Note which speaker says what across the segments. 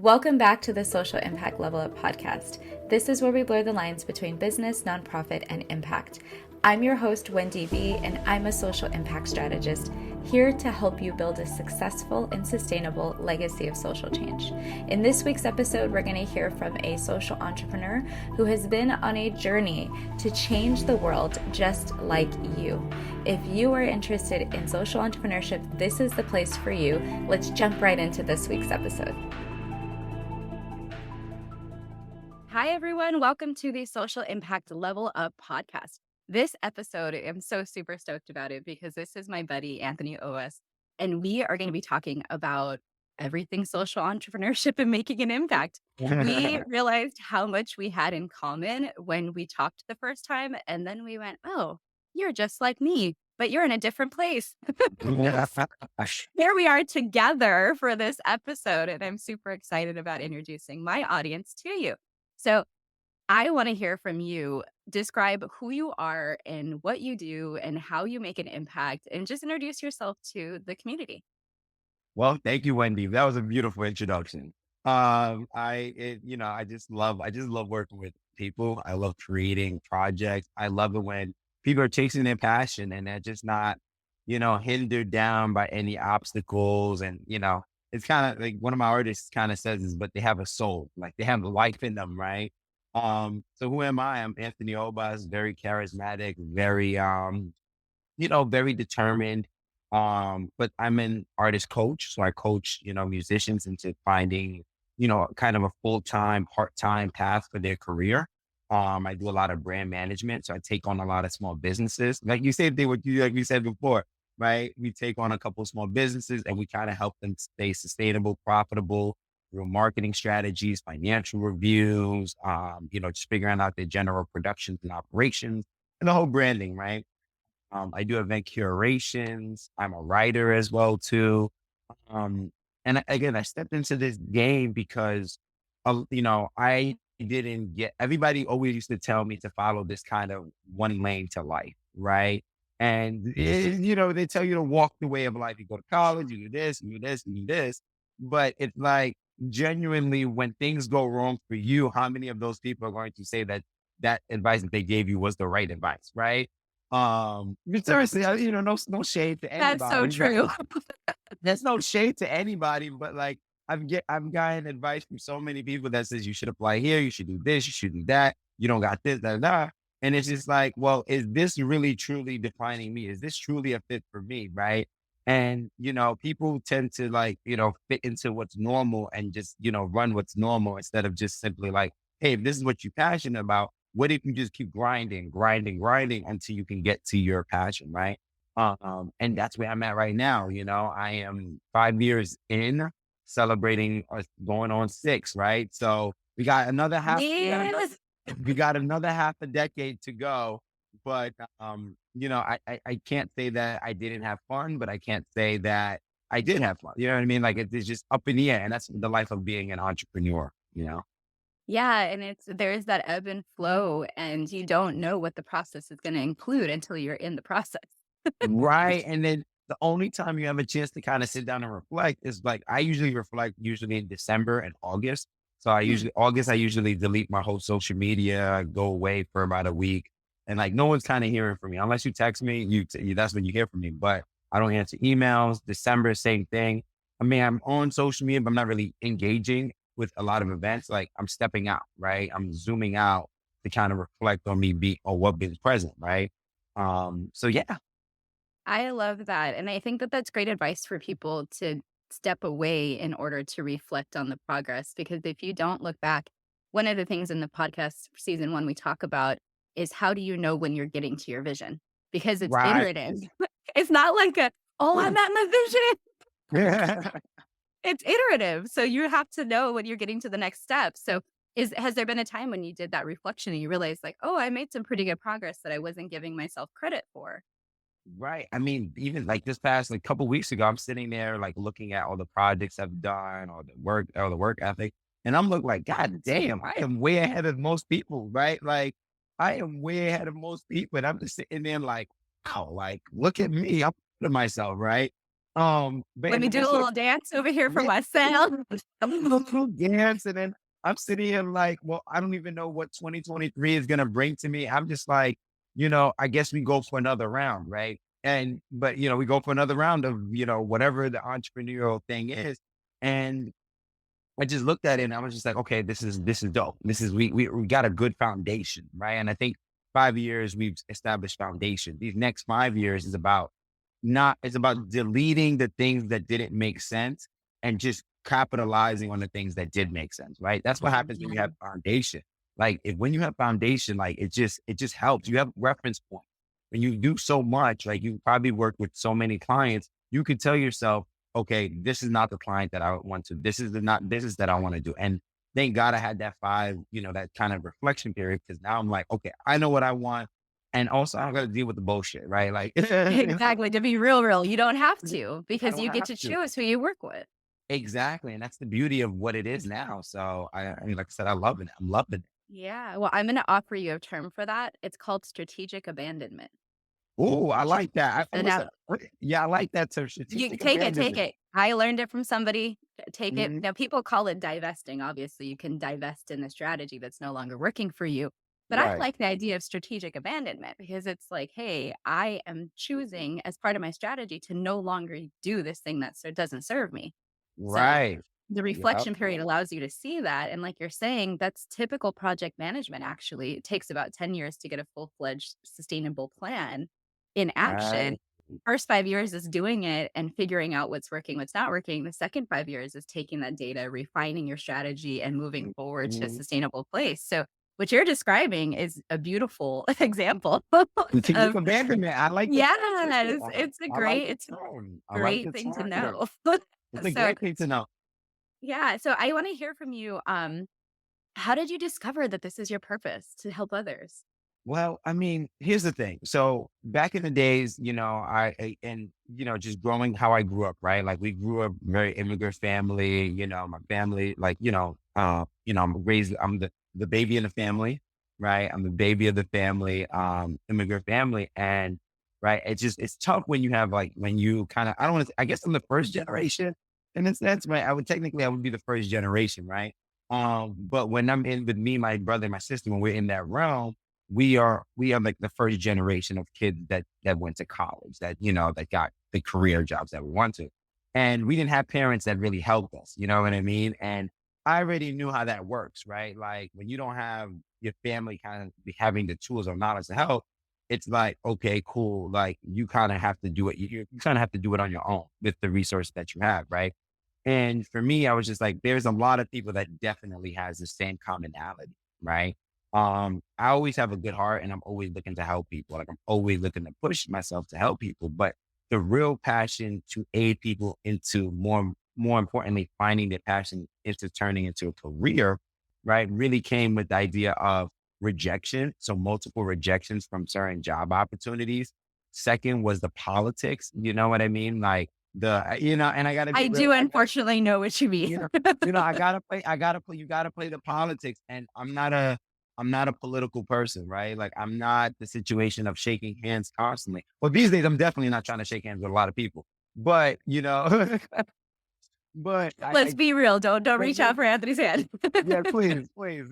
Speaker 1: Welcome back to the Social Impact Level Up podcast. This is where we blur the lines between business, nonprofit, and impact. I'm your host, Wendy B, and I'm a social impact strategist here to help you build a successful and sustainable legacy of social change. In this week's episode, we're going to hear from a social entrepreneur who has been on a journey to change the world just like you. If you are interested in social entrepreneurship, this is the place for you. Let's jump right into this week's episode. Hi, everyone. Welcome to the Social Impact Level Up podcast. This episode, I'm so super stoked about it because this is my buddy, Anthony Obas, and we are going to be talking about everything social entrepreneurship and making an impact. We realized how much we had in common when we talked the first time, and then we went, oh, you're just like me, but you're in a different place. Here we are together for this episode, and I'm super excited about introducing my audience to you. So I want to hear from you. Describe who you are and what you do and how you make an impact, and just introduce yourself to the community.
Speaker 2: Well, thank you, Wendy. That was a beautiful introduction. I just love working with people. I love creating projects. I love it when people are chasing their passion and they're just not, hindered down by any obstacles. And, it's kind of like one of my artists kind of says is, but they have a soul, like they have life in them, right? So who am I? I'm Anthony Obas, very charismatic, very, very determined. But I'm an artist coach. So I coach, musicians into finding, kind of a full-time, part-time path for their career. I do a lot of brand management. So I take on a lot of small businesses. Like you said, like we said before, right? We take on a couple of small businesses and we kind of help them stay sustainable, profitable through marketing strategies, financial reviews, just figuring out their general productions and operations and the whole branding, right? I do event curations. I'm a writer as well too. Again, I stepped into this game because, I didn't get, everybody always used to tell me to follow this kind of one lane to life. Right. And, they tell you to walk the way of life. You go to college, you do this, you do this, you do this. But it's like genuinely when things go wrong for you, how many of those people are going to say that that advice that they gave you was the right advice? Right. But seriously, no shade to
Speaker 1: That's so
Speaker 2: anybody.
Speaker 1: true.
Speaker 2: There's no shade to anybody, but like I've gotten advice from so many people that says you should apply here, you should do this, you should do that, you don't got this, that. And it's just like, well, is this really truly defining me? Is this truly a fit for me? Right. And people tend to like, fit into what's normal and just, run what's normal instead of just simply like, hey, if this is what you're passionate about, what if you just keep grinding until you can get to your passion, right? And that's where I'm at right now. I am 5 years in, celebrating going on 6, right? So we got another half.
Speaker 1: Yes.
Speaker 2: We got another half a decade to go. But I can't say that I didn't have fun, but I can't say that I did have fun. You know what I mean? Like it's just up in the air, and that's the life of being an entrepreneur.
Speaker 1: Yeah, and there's that ebb and flow, and you don't know what the process is going to include until you're in the process.
Speaker 2: Right. And then the only time you have a chance to kind of sit down and reflect is like, I usually reflect usually in December and August. So I usually delete my whole social media, go away for about a week. And like, no one's kind of hearing from me unless you text me, that's when you hear from me, but I don't answer emails. December, same thing. I mean, I'm on social media, but I'm not really engaging with a lot of events. Like I'm stepping out, right? I'm zooming out to kind of reflect on on what being present. Right. So yeah.
Speaker 1: I love that. And I think that that's great advice for people to step away in order to reflect on the progress. Because if you don't look back, one of the things in the podcast season 1 we talk about is how do you know when you're getting to your vision? Because it's
Speaker 2: Right.
Speaker 1: iterative. It's not like I'm at my vision.
Speaker 2: Yeah.
Speaker 1: It's iterative. So you have to know when you're getting to the next step. So has there been a time when you did that reflection and you realized like, oh, I made some pretty good progress that I wasn't giving myself credit for?
Speaker 2: Right. I mean, even like this past like couple weeks ago, I'm sitting there like looking at all the projects I've done or the work ethic. And I'm looking like, God damn, I am way ahead of most people, right? Like I am way ahead of most people. And I'm just sitting there like, wow, like look at me. I'm proud of myself, right? But
Speaker 1: Let
Speaker 2: in
Speaker 1: me
Speaker 2: the
Speaker 1: do a
Speaker 2: midst of
Speaker 1: little dance over here for
Speaker 2: yeah,
Speaker 1: myself.
Speaker 2: I'm a little dance, and then I'm sitting here like, well, I don't even know what 2023 is gonna bring to me. I'm just like, I guess we go for another round, right? And but we go for another round of whatever the entrepreneurial thing is, and I just looked at it and I was just like, okay, this is dope. This is we got a good foundation, right? And I think 5 years we've established foundation. These next 5 years is about not it's about deleting the things that didn't make sense and just capitalizing on the things that did make sense, right? That's what happens when you have foundation. Like when you have foundation, like it just helps. You have reference point. When you do so much, like you probably work with so many clients, you could tell yourself, okay, this is not the client that I want to, this is the not business that I want to do. And thank God I had that that kind of reflection period because now I'm like, okay, I know what I want. And also I got to deal with the bullshit, right? Like,
Speaker 1: Exactly. To be real, you don't have
Speaker 2: I
Speaker 1: to because
Speaker 2: don't
Speaker 1: you get
Speaker 2: have
Speaker 1: to
Speaker 2: to.
Speaker 1: choose who you work with.
Speaker 2: Exactly. And that's the beauty of what it is now. So I mean, like I said, I love it. I'm loving it.
Speaker 1: Yeah. Well, I'm going to offer you a term for that. It's called strategic abandonment.
Speaker 2: Oh, I like that.
Speaker 1: So
Speaker 2: Listen,
Speaker 1: now
Speaker 2: yeah, I like that term,
Speaker 1: you
Speaker 2: strategic
Speaker 1: take
Speaker 2: abandonment.
Speaker 1: it. I learned it from somebody. Take it.
Speaker 2: Mhm.
Speaker 1: Now, people call it divesting. Obviously, you can divest in a strategy that's no longer working for you. But I
Speaker 2: Right.
Speaker 1: like the idea of strategic abandonment because it's like, hey, I am choosing as part of my strategy to no longer do this thing that doesn't serve me. So
Speaker 2: Right.
Speaker 1: the
Speaker 2: Yep.
Speaker 1: reflection period allows you to see that. And like you're saying, that's typical project management, actually. It takes about 10 years to get a full fledged sustainable plan in action.
Speaker 2: Right.
Speaker 1: First 5 years is doing it and figuring out what's working, what's not working. The second 5 years is taking that data, refining your strategy, and moving forward to a
Speaker 2: Mhm.
Speaker 1: sustainable place. So, what you're describing is a beautiful example
Speaker 2: Strategic
Speaker 1: of
Speaker 2: abandonment. I like the term.
Speaker 1: yes,
Speaker 2: I like the
Speaker 1: it's a
Speaker 2: term. I like
Speaker 1: great
Speaker 2: the
Speaker 1: thing to
Speaker 2: term.
Speaker 1: know.
Speaker 2: It's a
Speaker 1: So,
Speaker 2: great thing to know.
Speaker 1: yeah, so I want to hear from you. How did you discover that this is your purpose to help others?
Speaker 2: Well, I mean, here's the thing. So back in the days, just growing how I grew up, right? Like we grew up very immigrant family, my family, like, I'm the baby in the family, right? I'm the baby of the family, immigrant family. And right, it's tough when you have like when you kind of I don't want to I guess I'm the first generation in a sense, right? I would be the first generation, right? But when I'm in with me, my brother, and my sister, when we're in that realm, we are like the first generation of kids that went to college, that got the career jobs that we want to. And we didn't have parents that really helped us, you know what I mean? And I already knew how that works, right? Like when you don't have your family kind of having the tools or knowledge to help, it's like, okay, cool. Like you kind of have to do it. You kind of have to do it on your own with the resource that you have, right? And for me, I was just like, there's a lot of people that definitely has the same commonality, right? I always have a good heart and I'm always looking to help people. Like I'm always looking to push myself to help people. But the real passion to aid people into more importantly, finding their passion into turning into a career, right? Really came with the idea of rejection. So multiple rejections from certain job opportunities. Second was the politics. You know what I mean? Like and I gotta
Speaker 1: I
Speaker 2: be real.
Speaker 1: do unfortunately know what you mean.
Speaker 2: You know, you gotta play the politics. And I'm not a political person, right? Like I'm not the situation of shaking hands constantly. Well, these days I'm definitely not trying to shake hands with a lot of people. But, but
Speaker 1: Let's be real. Don't
Speaker 2: but
Speaker 1: reach out for Anthony's hand.
Speaker 2: yeah, please, please,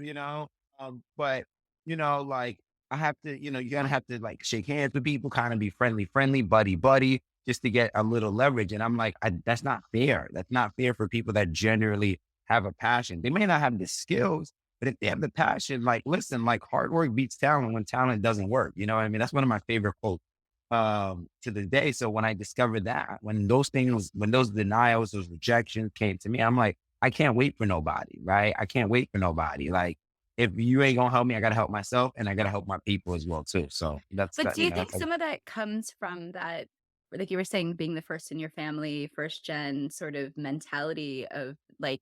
Speaker 2: but like I have to, you're gonna have to like shake hands with people, kind of be friendly, buddy, just to get a little leverage. And I'm like, that's not fair. That's not fair for people that generally have a passion. They may not have the skills, but if they have the passion, like listen, like hard work beats talent when talent doesn't work. You know what I mean? That's one of my favorite quotes to the day. So when I discovered that, when those denials, those rejections came to me, I'm like, I can't wait for nobody, right? I can't wait for nobody. Like, if you ain't gonna help me, I gotta help myself and I gotta help my people as well too. So that's
Speaker 1: But
Speaker 2: that,
Speaker 1: do you think
Speaker 2: that's
Speaker 1: some of that comes from that, like you were saying, being the first in your family, first gen sort of mentality of like,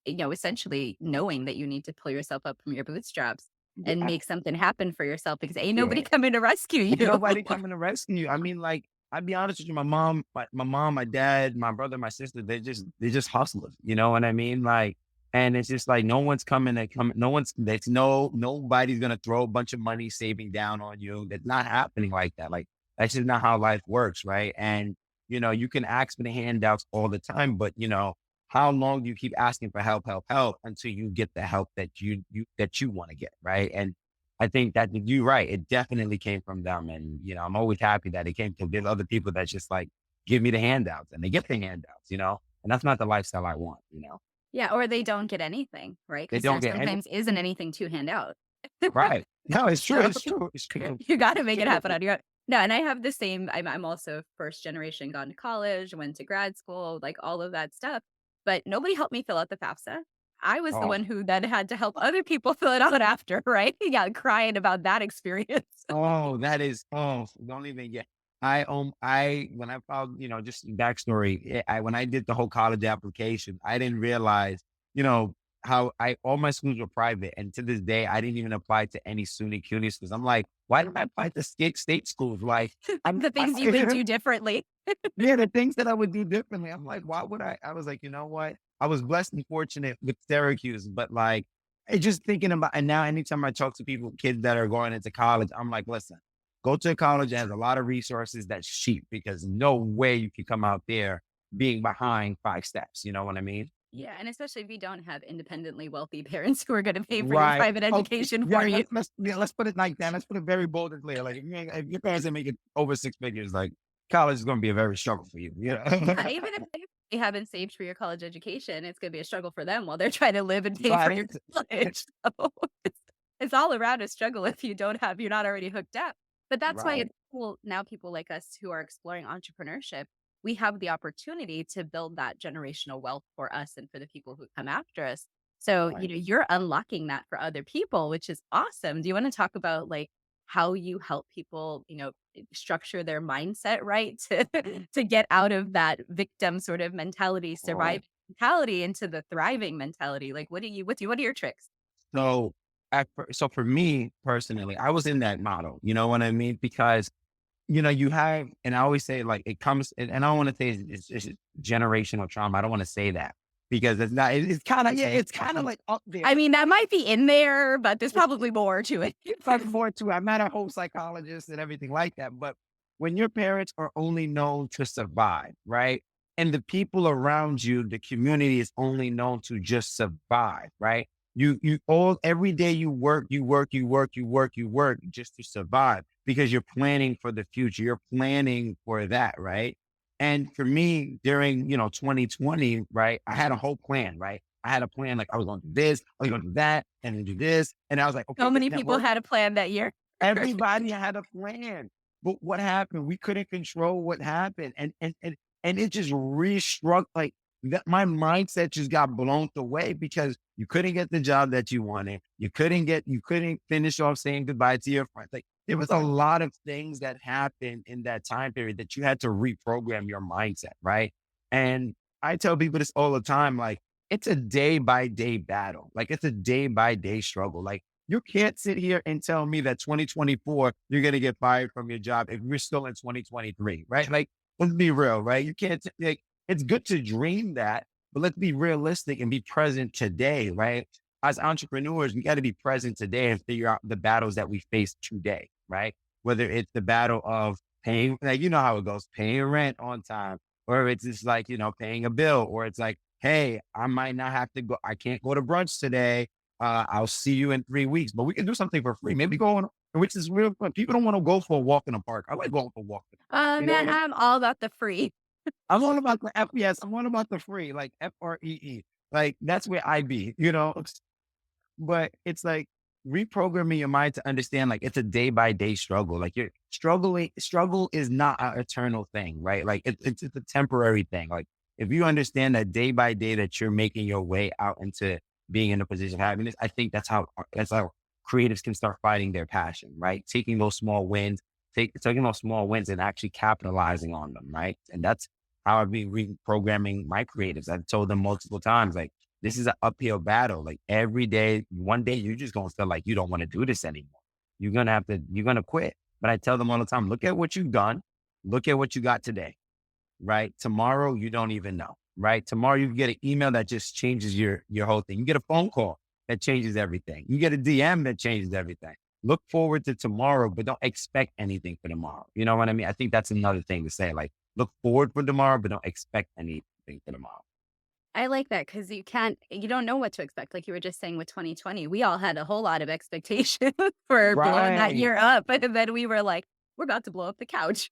Speaker 1: essentially knowing that you need to pull yourself up from your bootstraps and
Speaker 2: yeah,
Speaker 1: make something happen for yourself because ain't nobody
Speaker 2: yeah.
Speaker 1: coming to rescue
Speaker 2: Ain't
Speaker 1: you.
Speaker 2: nobody coming to rescue you. I mean, like, I'd be honest with you, my mom, my dad, my brother, my sister, they're just hustlers. You know what I mean? Like, and it's just like no one's coming to come, no one's there's nobody's gonna throw a bunch of money saving down on you. That's not happening like that. Like that's just not how life works, right? And You can ask for the handouts all the time, but how long do you keep asking for help, help, help until you get the help that you want to get, right? And I think that you're right. It definitely came from them, and I'm always happy that it came to there's other people that just like give me the handouts, and they get the handouts, and that's not the lifestyle I want.
Speaker 1: Yeah, or they don't get anything, right?
Speaker 2: They
Speaker 1: Because
Speaker 2: don't
Speaker 1: there
Speaker 2: get any
Speaker 1: sometimes isn't anything to hand out.
Speaker 2: right. No, it's true.
Speaker 1: So
Speaker 2: It's true. It's true.
Speaker 1: you gotta
Speaker 2: It's
Speaker 1: make it
Speaker 2: true.
Speaker 1: happen on your own. No, and I have the same I'm also first generation, gone to college, went to grad school, like, all of that stuff, but nobody helped me fill out the FAFSA. I was the
Speaker 2: Oh,
Speaker 1: one who then had to help other people fill it out after, right? Yeah, crying about that experience.
Speaker 2: that is, don't even get. When I filed, just backstory. When I did the whole college application, I didn't realize, you know, how all my schools were private, and to this day, I didn't even apply to any SUNY CUNY schools. I'm like, why did I apply to state schools? Like,
Speaker 1: The things you would do differently.
Speaker 2: yeah, the things that I would do differently. I'm like, why would I? I was like, you know what? I was blessed and fortunate with Syracuse, but like, just thinking about, and now anytime I talk to people, kids that are going into college, I'm like, listen, go to a college that has a lot of resources that's cheap because no way you can come out there being behind 5 steps. You know what I mean?
Speaker 1: Yeah, and especially if you don't have independently wealthy parents who are gonna pay for your
Speaker 2: Right.
Speaker 1: private
Speaker 2: Okay.
Speaker 1: education
Speaker 2: Yeah.
Speaker 1: for you.
Speaker 2: Let's put it like that. Let's put it very bold and clear. Like if your parents are making over 6 figures, like college is going to be a very struggle for you.
Speaker 1: Yeah, even if they haven't saved for your college education, it's gonna be a struggle for them while they're trying to live and pay for your
Speaker 2: Right.
Speaker 1: college. So it's all around a struggle if you're not already hooked up. But that's why
Speaker 2: Right.
Speaker 1: it's cool now people like us who are exploring entrepreneurship, we have the opportunity to build that generational wealth for us and for the people who come after us. So,
Speaker 2: Right.
Speaker 1: you're unlocking that for other people, which is awesome. Do you want to talk about like how you help people, structure their mindset right to to get out of that victim sort of mentality,
Speaker 2: Oh.
Speaker 1: survive mentality into the thriving mentality? Like what are your tricks?
Speaker 2: So, so for me personally, I was in that model. You know what I mean? Because you have, and I always say like it comes, and I don't want to say it's generational trauma. I don't want to say that because it's not. It's kind of, yeah, it's kind of like up there.
Speaker 1: I mean, that might be in there, but there's probably more to it.
Speaker 2: It's like more to. I'm not a whole psychologist and everything like that, but when your parents are only known to survive, right? And the people around you, the community is only known to just survive, right? You all every day you work, you work, you work, you work, you work just to survive because you're planning for the future. You're planning for that, right? And for me, during 2020, right, I had a whole plan, right? I had a plan like I was going to do this, I was going to do that, and then do this. And I was like,
Speaker 1: So
Speaker 2: okay,
Speaker 1: many
Speaker 2: that
Speaker 1: people
Speaker 2: worked.
Speaker 1: had a plan that year.
Speaker 2: Everybody had a plan. But what happened? We couldn't control what happened. And it just restruck like that my mindset just got blown away because you couldn't get the job that you wanted. You couldn't finish off saying goodbye to your friends. Like there was a lot of things that happened in that time period that you had to reprogram your mindset, right? And I tell people this all the time, like it's a day by day battle. Like it's a day by day struggle. Like you can't sit here and tell me that 2024, you're going to get fired from your job if we're still in 2023, right? Like, let's be real, right? You can't, like, it's good to dream that, but let's be realistic and be present today, right? As entrepreneurs, we got to be present today and figure out the battles that we face today, right? Whether it's the battle of paying, like, you know how it goes, paying rent on time, or it's just like, paying a bill, or it's like, hey, I might not have to go, I can't go to brunch today. I'll see you in 3 weeks, but we can do something for free. Maybe go on, which is real fun. People don't want to go for a walk in the park. I like going for a walk. You know
Speaker 1: Man,
Speaker 2: what
Speaker 1: I'm all about the free.
Speaker 2: I'm all about the F. Yes, I'm all about the free, like FREE. Like that's where I be. But it's like reprogramming your mind to understand like it's a day by day struggle. Like you're struggling, struggle is not an eternal thing, right? Like it's a temporary thing. Like if you understand that day by day that you're making your way out into being in a position of happiness, I think that's how creatives can start fighting their passion, right? Taking those small wins, taking those small wins and actually capitalizing on them, right? And that's how I've been reprogramming my creatives. I've told them multiple times, like, this is an uphill battle. Like every day, one day you're just gonna feel like you don't want to do this anymore. You're gonna quit. But I tell them all the time, look at what you've done, look at what you got today, right? Tomorrow you don't even know, right? Tomorrow you get an email that just changes your whole thing. You get a phone call that changes everything. You get a DM that changes everything. Look forward to tomorrow, but don't expect anything for tomorrow. You know what I mean? I think that's another thing to say. Like look forward for tomorrow, but don't expect anything for tomorrow.
Speaker 1: I like that because you don't know what to expect. Like you were just saying with 2020, we all had a whole lot of expectations for blowing that
Speaker 2: Right.
Speaker 1: year up. And then we were like, we're about to blow up the couch.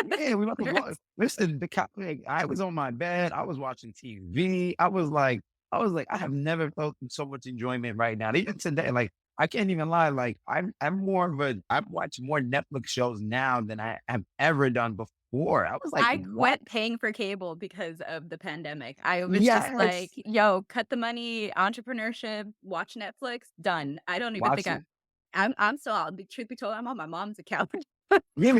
Speaker 2: Yeah, we about to blow. Listen, like, I was on my bed. I was watching TV. I was like, I have never felt so much enjoyment right now. Even today, like, I can't even lie. Like, I've watched more Netflix shows now than I have ever done before. I was like,
Speaker 1: I
Speaker 2: what?
Speaker 1: quit paying for cable because of the pandemic. I was just like,
Speaker 2: Yes.
Speaker 1: yo, cut the money, entrepreneurship, watch Netflix, done. I don't even think
Speaker 2: Watch it.
Speaker 1: I'm still out. The truth be told, I'm on my mom's account.
Speaker 2: Yeah,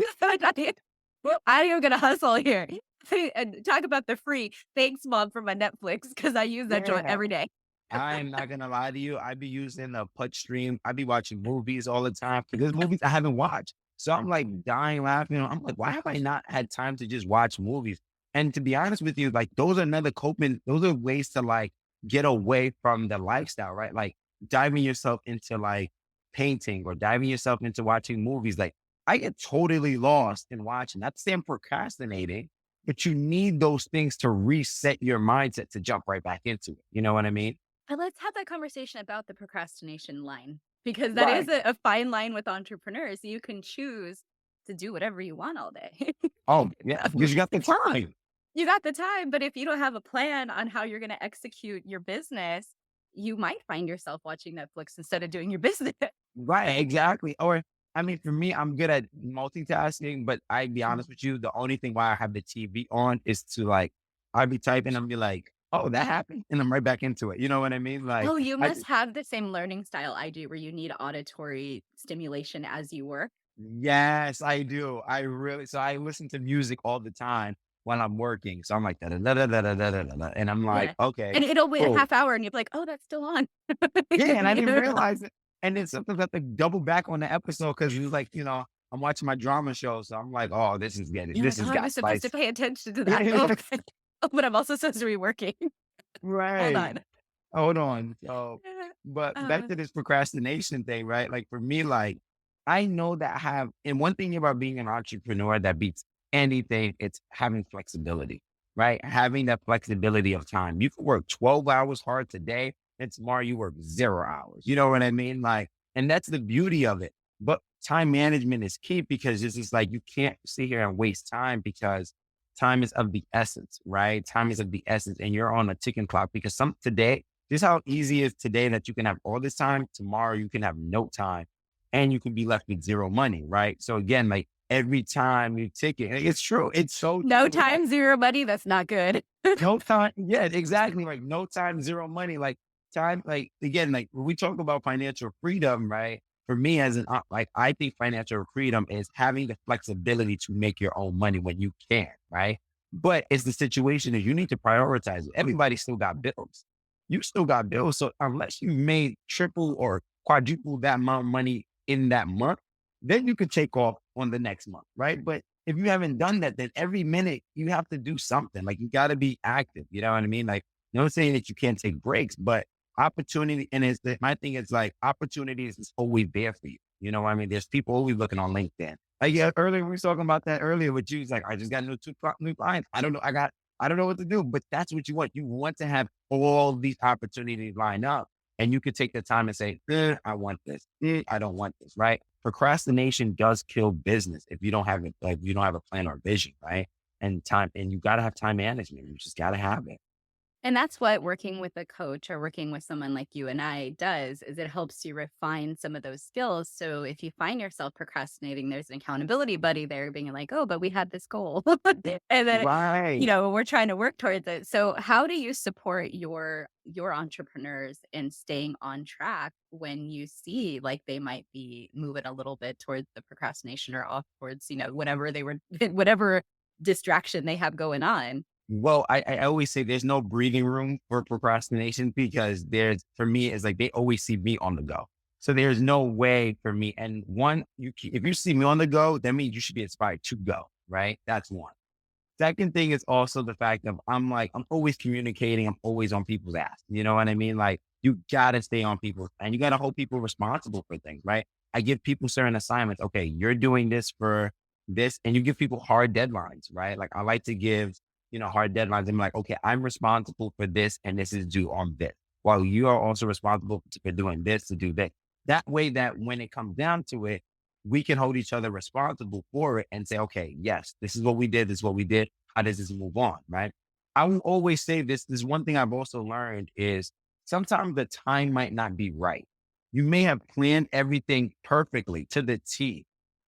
Speaker 1: I ain't even gonna hustle here. And talk about the free. Thanks, mom, for my Netflix because I use that joint
Speaker 2: yeah.
Speaker 1: every day.
Speaker 2: I'm not gonna lie to you. I be using a punch stream. I be watching movies all the time because there's movies I haven't watched. So I'm like dying laughing. I'm like, why have I not had time to just watch movies? And to be honest with you, like those are ways to like get away from the lifestyle, right? Like diving yourself into like painting or diving yourself into watching movies. Like I get totally lost in watching. Not to say I'm procrastinating, but you need those things to reset your mindset to jump right back into it. You know what I mean?
Speaker 1: And let's have that conversation about the procrastination line because that is
Speaker 2: Right.
Speaker 1: a fine line with entrepreneurs. You can choose to do whatever you want all day.
Speaker 2: Oh, yeah, because you got the time.
Speaker 1: You got the time, but if you don't have a plan on how you're gonna execute your business, you might find yourself watching Netflix instead of doing your business.
Speaker 2: Right, exactly. Or, I mean, for me, I'm good at multitasking, but I be
Speaker 1: Mm.
Speaker 2: honest with you, the only thing why I have the TV on is to like, I'll be typing and be like, oh, that happened. And I'm right back into it. You know what I mean? Like,
Speaker 1: Oh, you
Speaker 2: I,
Speaker 1: must have the same learning style I do where you need auditory stimulation as you work.
Speaker 2: yes, I do. So I listen to music all the time when I'm working. So I'm like, da da da da da da da da da, da, and I'm like,
Speaker 1: Yeah.
Speaker 2: okay,
Speaker 1: And it'll wait a
Speaker 2: cool.
Speaker 1: half hour and you're like, "Oh, that's still on."
Speaker 2: Yeah, and I
Speaker 1: You
Speaker 2: didn't
Speaker 1: know?
Speaker 2: realize it. And then sometimes I have to double back on the episode because it was like, I'm watching my drama show. So I'm like, oh,
Speaker 1: You're
Speaker 2: this
Speaker 1: like,
Speaker 2: has
Speaker 1: "Oh, I
Speaker 2: got
Speaker 1: was supposed to
Speaker 2: spice.
Speaker 1: pay attention to that." Oh,
Speaker 2: Yeah,
Speaker 1: okay. Oh, but I'm also supposed to be working. Hold
Speaker 2: right.
Speaker 1: on.
Speaker 2: Hold on. So, but back
Speaker 1: Uh,
Speaker 2: to this procrastination thing, right? Like for me, like I know that and one thing about being an entrepreneur that beats anything, it's having flexibility, right? Having that flexibility of time. You can work 12 hours hard today and tomorrow you work 0 hours. You know what I mean? Like, and that's the beauty of it. But time management is key because it's just like you can't sit here and waste time because time is of the essence, right? Time is of the essence, and you're on a ticking clock because this is how easy it is today that you can have all this time. Tomorrow you can have no time and you can be left with zero money, right? So again, like every time you tick it, it's true. It's so
Speaker 1: no
Speaker 2: true. Like
Speaker 1: time, 0 money, that's not good.
Speaker 2: no time. Yeah, exactly. Like no time, zero money. Like time, like again, like when we talk about financial freedom, right? For me as like, I think financial freedom is having the flexibility to make your own money when you can, right? But it's the situation is you need to prioritize it. Everybody still got bills. You still got bills. So unless you made triple or quadruple that amount of money in that month, then you could take off on the next month, right? But if you haven't done that, then every minute you have to do something. Like you got to be active. You know what I mean? Like, no saying that you can't take breaks, but opportunity. And my thing is like opportunities is always there for you. You know what I mean? There's people always looking on LinkedIn. Like yeah, earlier we were talking about that earlier with you. It's like I just got new clients. I don't know. I don't know what to do, but that's what you want. You want to have all these opportunities lined up, and you could take the time and say, I want this. I don't want this. Right? Procrastination does kill business if you don't have it. Like you don't have a plan or vision, right? And time, and you got to have time management. You just got to have it.
Speaker 1: And that's what working with a coach or working with someone like you and I does is it helps you refine some of those skills. So if you find yourself procrastinating, there's an accountability buddy there being like, "Oh, but we had this goal." And then,
Speaker 2: Right.
Speaker 1: we're trying to work towards it. So how do you support your entrepreneurs in staying on track when you see like they might be moving a little bit towards the procrastination or off towards, whatever they were whatever distraction they have going on?
Speaker 2: Well, I always say there's no breathing room for procrastination because for me, it's like they always see me on the go. So there's no way for me. And one, if you see me on the go, that means you should be inspired to go, right? That's one. Second thing is also the fact of I'm always communicating. I'm always on people's ass. You know what I mean? Like you gotta stay on people and you gotta hold people responsible for things, right? I give people certain assignments. Okay, you're doing this for this, and you give people hard deadlines, right? Like I like to give, hard deadlines. I'm like, okay, I'm responsible for this and this is due on this. While you are also responsible for doing this to do that. That way that when it comes down to it, we can hold each other responsible for it and say, okay, yes, this is what we did. This is what we did. How does this move on? Right. I will always say this. This one thing I've also learned is sometimes the time might not be right. You may have planned everything perfectly to the T,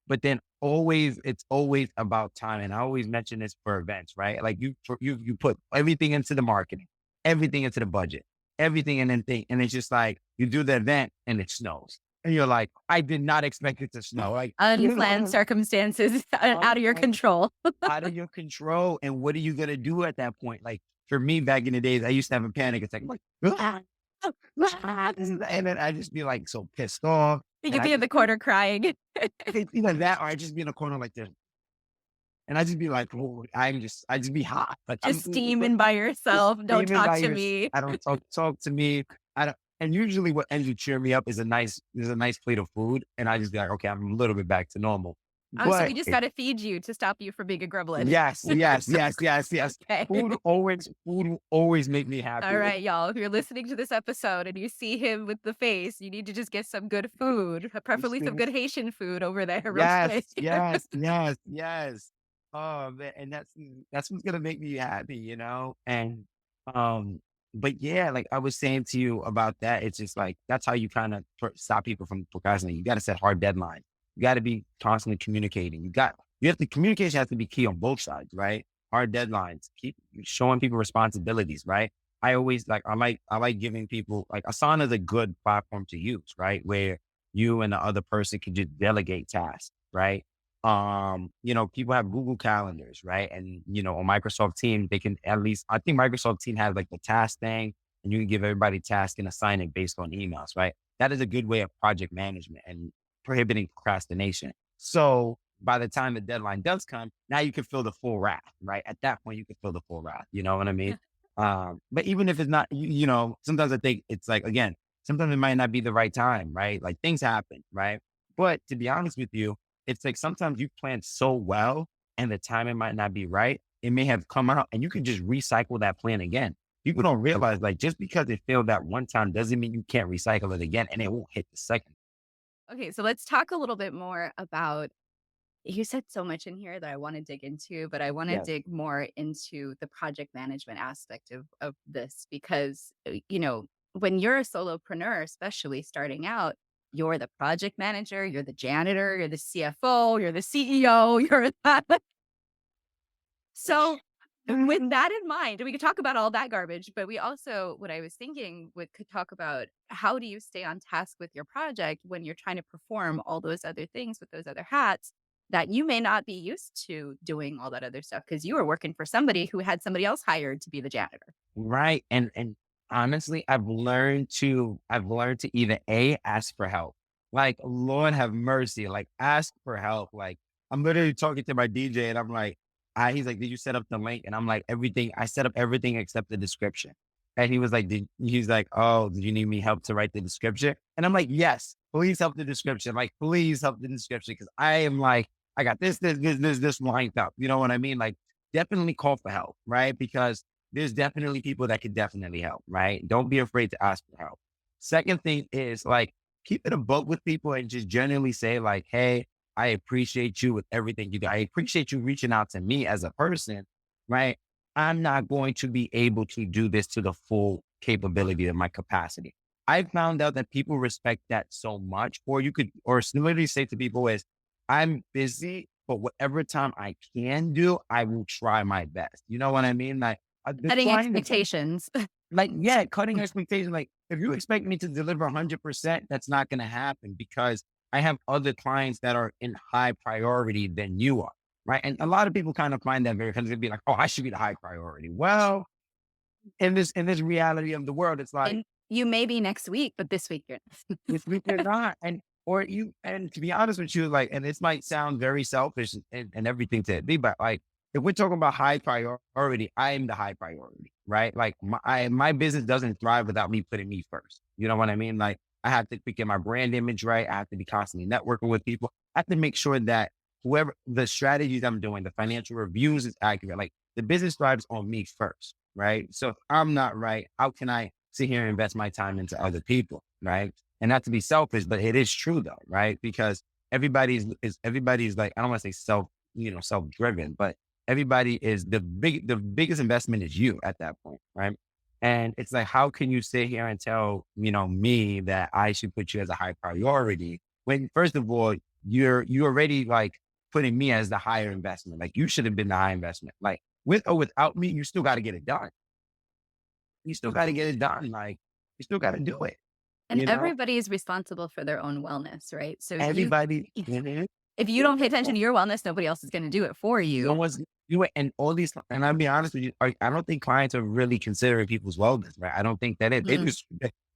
Speaker 2: but then it's always about time. And I always mention this for events, right? Like you put everything into the marketing, everything into the budget, everything and then and it's just like you do the event and it snows. And you're like, I did not expect it to snow. Like,
Speaker 1: Unplanned circumstances out of your control.
Speaker 2: out of your control. And what are you gonna do at that point? Like for me, back in the days, I used to have a panic attack. I'm like, "Ah, and then I just be like so pissed off.
Speaker 1: You
Speaker 2: And
Speaker 1: could
Speaker 2: I
Speaker 1: be in
Speaker 2: just
Speaker 1: the corner crying.
Speaker 2: it's either that or I just be in a corner like this. And I just be like, oh, I just be hot. Like I'm
Speaker 1: Just steaming by
Speaker 2: just
Speaker 1: yourself. Don't
Speaker 2: screaming
Speaker 1: talk
Speaker 2: by
Speaker 1: to
Speaker 2: your,
Speaker 1: me.
Speaker 2: I don't talk to me. I don't, and usually what ends to cheer me up is a nice plate of food. And I just be like, okay, I'm a little bit back to normal.
Speaker 1: Oh, so
Speaker 2: But
Speaker 1: we just got to feed you to stop you from being a gremlin.
Speaker 2: yes.
Speaker 1: Okay.
Speaker 2: Food will always make me
Speaker 1: All
Speaker 2: happy.
Speaker 1: right, y'all. If you're listening to this episode and you see him with the face, you need to just get some good food, preferably some good Haitian food over there, real quick.
Speaker 2: Yes. Oh man, and that's what's gonna make me happy, And um, but yeah, like I was saying to you about that, it's just like that's how you kind of stop people from procrastinating. You got to set hard deadlines. You got to be constantly communicating. Communication has to be key on both sides, right? Hard deadlines, keep showing people responsibilities, right? I like giving people like Asana is a good platform to use, right? Where you and the other person can just delegate tasks, right? People have Google calendars, right? And, on Microsoft Team, they can at least, I think Microsoft Team has like the task thing and you can give everybody tasks and assign it based on emails, right? That is a good way of project management and prohibiting procrastination. So by the time the deadline does come, now you can feel the full wrath, right? At that point, you can feel the full wrath. You know what I mean? But even if it's not, sometimes I think it's like, again, sometimes it might not be the right time, right? Like things happen, right? But to be honest with you, it's like sometimes you plan so well and the timing might not be right. It may have come out and you can just recycle that plan again. People don't realize like just because it failed that one time doesn't mean you can't recycle it again and it won't hit the second.
Speaker 1: Okay, so let's talk a little bit more about you said so much in here that I want to dig into, but I want to
Speaker 2: Yes.
Speaker 1: dig more into the project management aspect of this because, when you're a solopreneur, especially starting out, you're the project manager, you're the janitor, you're the CFO, you're the CEO, you're that. So, with that in mind, we could talk about all that garbage, but we also, what I was thinking, could talk about how do you stay on task with your project when you're trying to perform all those other things with those other hats that you may not be used to doing all that other stuff because you were working for somebody who had somebody else hired to be the janitor.
Speaker 2: Right. And honestly, I've learned to either ask for help. Like, Lord have mercy, like ask for help. Like I'm literally talking to my DJ and I'm like, he's like, did you set up the link? And I'm like, everything, I set up everything except the description. And he was like, he's like, oh, did you need me help to write the description? And I'm like, yes, please help the description. Like, please help the description. Cause I am like, I got this lined up. You know what I mean? Like definitely call for help, right? Because there's definitely people that could definitely help, right? Don't be afraid to ask for help. Second thing is like, keep it a book with people and just genuinely say like, hey, I appreciate you with everything you do. I appreciate you reaching out to me as a person, right? I'm not going to be able to do this to the full capability of my capacity. I found out that people respect that so much, or literally say to people is, I'm busy, but whatever time I can do, I will try my best. You know what I mean? Like, the
Speaker 1: Setting
Speaker 2: client
Speaker 1: expectations.
Speaker 2: like, yeah, cutting expectations. Like, if you expect me to deliver 100%, that's not going to happen because I have other clients that are in high priority than you are. Right. And a lot of people kind of find that very because they'd be like, oh, I should be the high priority. Well, in this reality of the world, it's like
Speaker 1: And you may be next week, but this week you're
Speaker 2: this week they're not. And to be honest with you, like, and this might sound very selfish and everything to me, but like, if we're talking about high priority, I am the high priority, right? Like my business doesn't thrive without me putting me first. You know what I mean? Like I have to get my brand image right. I have to be constantly networking with people. I have to make sure that whoever the strategies I'm doing, the financial reviews is accurate. Like the business thrives on me first, right? So if I'm not right, how can I sit here and invest my time into other people, right? And not to be selfish, but it is true though, right? Because everybody's like, I don't want to say self driven, but everybody is the biggest investment is you at that point, right? And it's like, how can you sit here and tell, me that I should put you as a high priority when first of all, you already like putting me as the higher investment. Like you should have been the high investment. Like with or without me, you still got to get it done. You still got to get it done. Like you still got to do it.
Speaker 1: And
Speaker 2: You know,
Speaker 1: everybody is responsible for their own wellness, right? So
Speaker 2: everybody.
Speaker 1: if you don't pay attention to your wellness, nobody else is gonna do it for
Speaker 2: No
Speaker 1: you.
Speaker 2: one's do it, and all these, and I'll be honest with you, I don't think clients are really considering people's wellness, right? I don't think that they
Speaker 1: Mm,
Speaker 2: just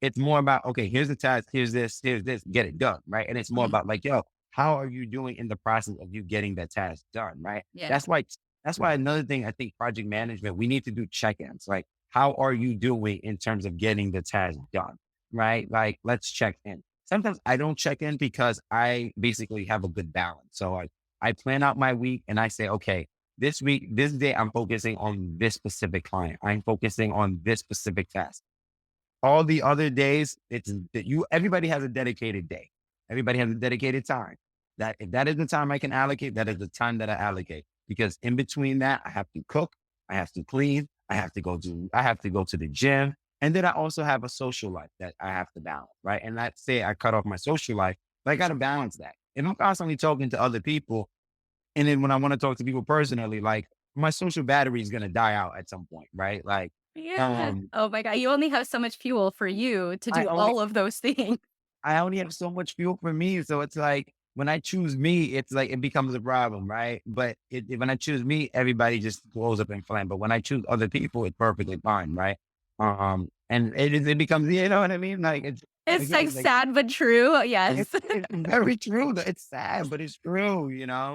Speaker 2: it's more about, okay, here's the task, here's this, get it done, right? And it's more
Speaker 1: mhm.
Speaker 2: about like, yo, how are you doing in the process of you getting that task done, right?
Speaker 1: Yeah.
Speaker 2: That's why another thing I think project management, we need to do check-ins. Like, how are you doing in terms of getting the task done, right? Like, let's check in. Sometimes I don't check in because I basically have a good balance. So I plan out my week and I say, okay, this week, this day, I'm focusing on this specific client. I'm focusing on this specific task. All the other days, it's that everybody has a dedicated day. Everybody has a dedicated time. That if that is the time I can allocate, that is the time that I allocate. Because in between that, I have to cook, I have to clean, I have to go to the gym. And then I also have a social life that I have to balance. Right. And let's say I cut off my social life, but I got to balance that. If I'm constantly talking to other people, and then when I want to talk to people personally, like my social battery is going to die out at some point. Right. Like,
Speaker 1: Yeah.
Speaker 2: um,
Speaker 1: Oh my god, you only have so much fuel for you to
Speaker 2: I
Speaker 1: do
Speaker 2: only
Speaker 1: all of those things.
Speaker 2: I only have so much fuel for me. So it's like when I choose me, it's like it becomes a problem, right? But when I choose me, everybody just blows up in flame. But when I choose other people, it's perfectly fine, right? And it becomes, you know what I mean? Like it's
Speaker 1: It's, like,
Speaker 2: again, like
Speaker 1: sad but true, yes.
Speaker 2: it's very true. It's sad, but it's true,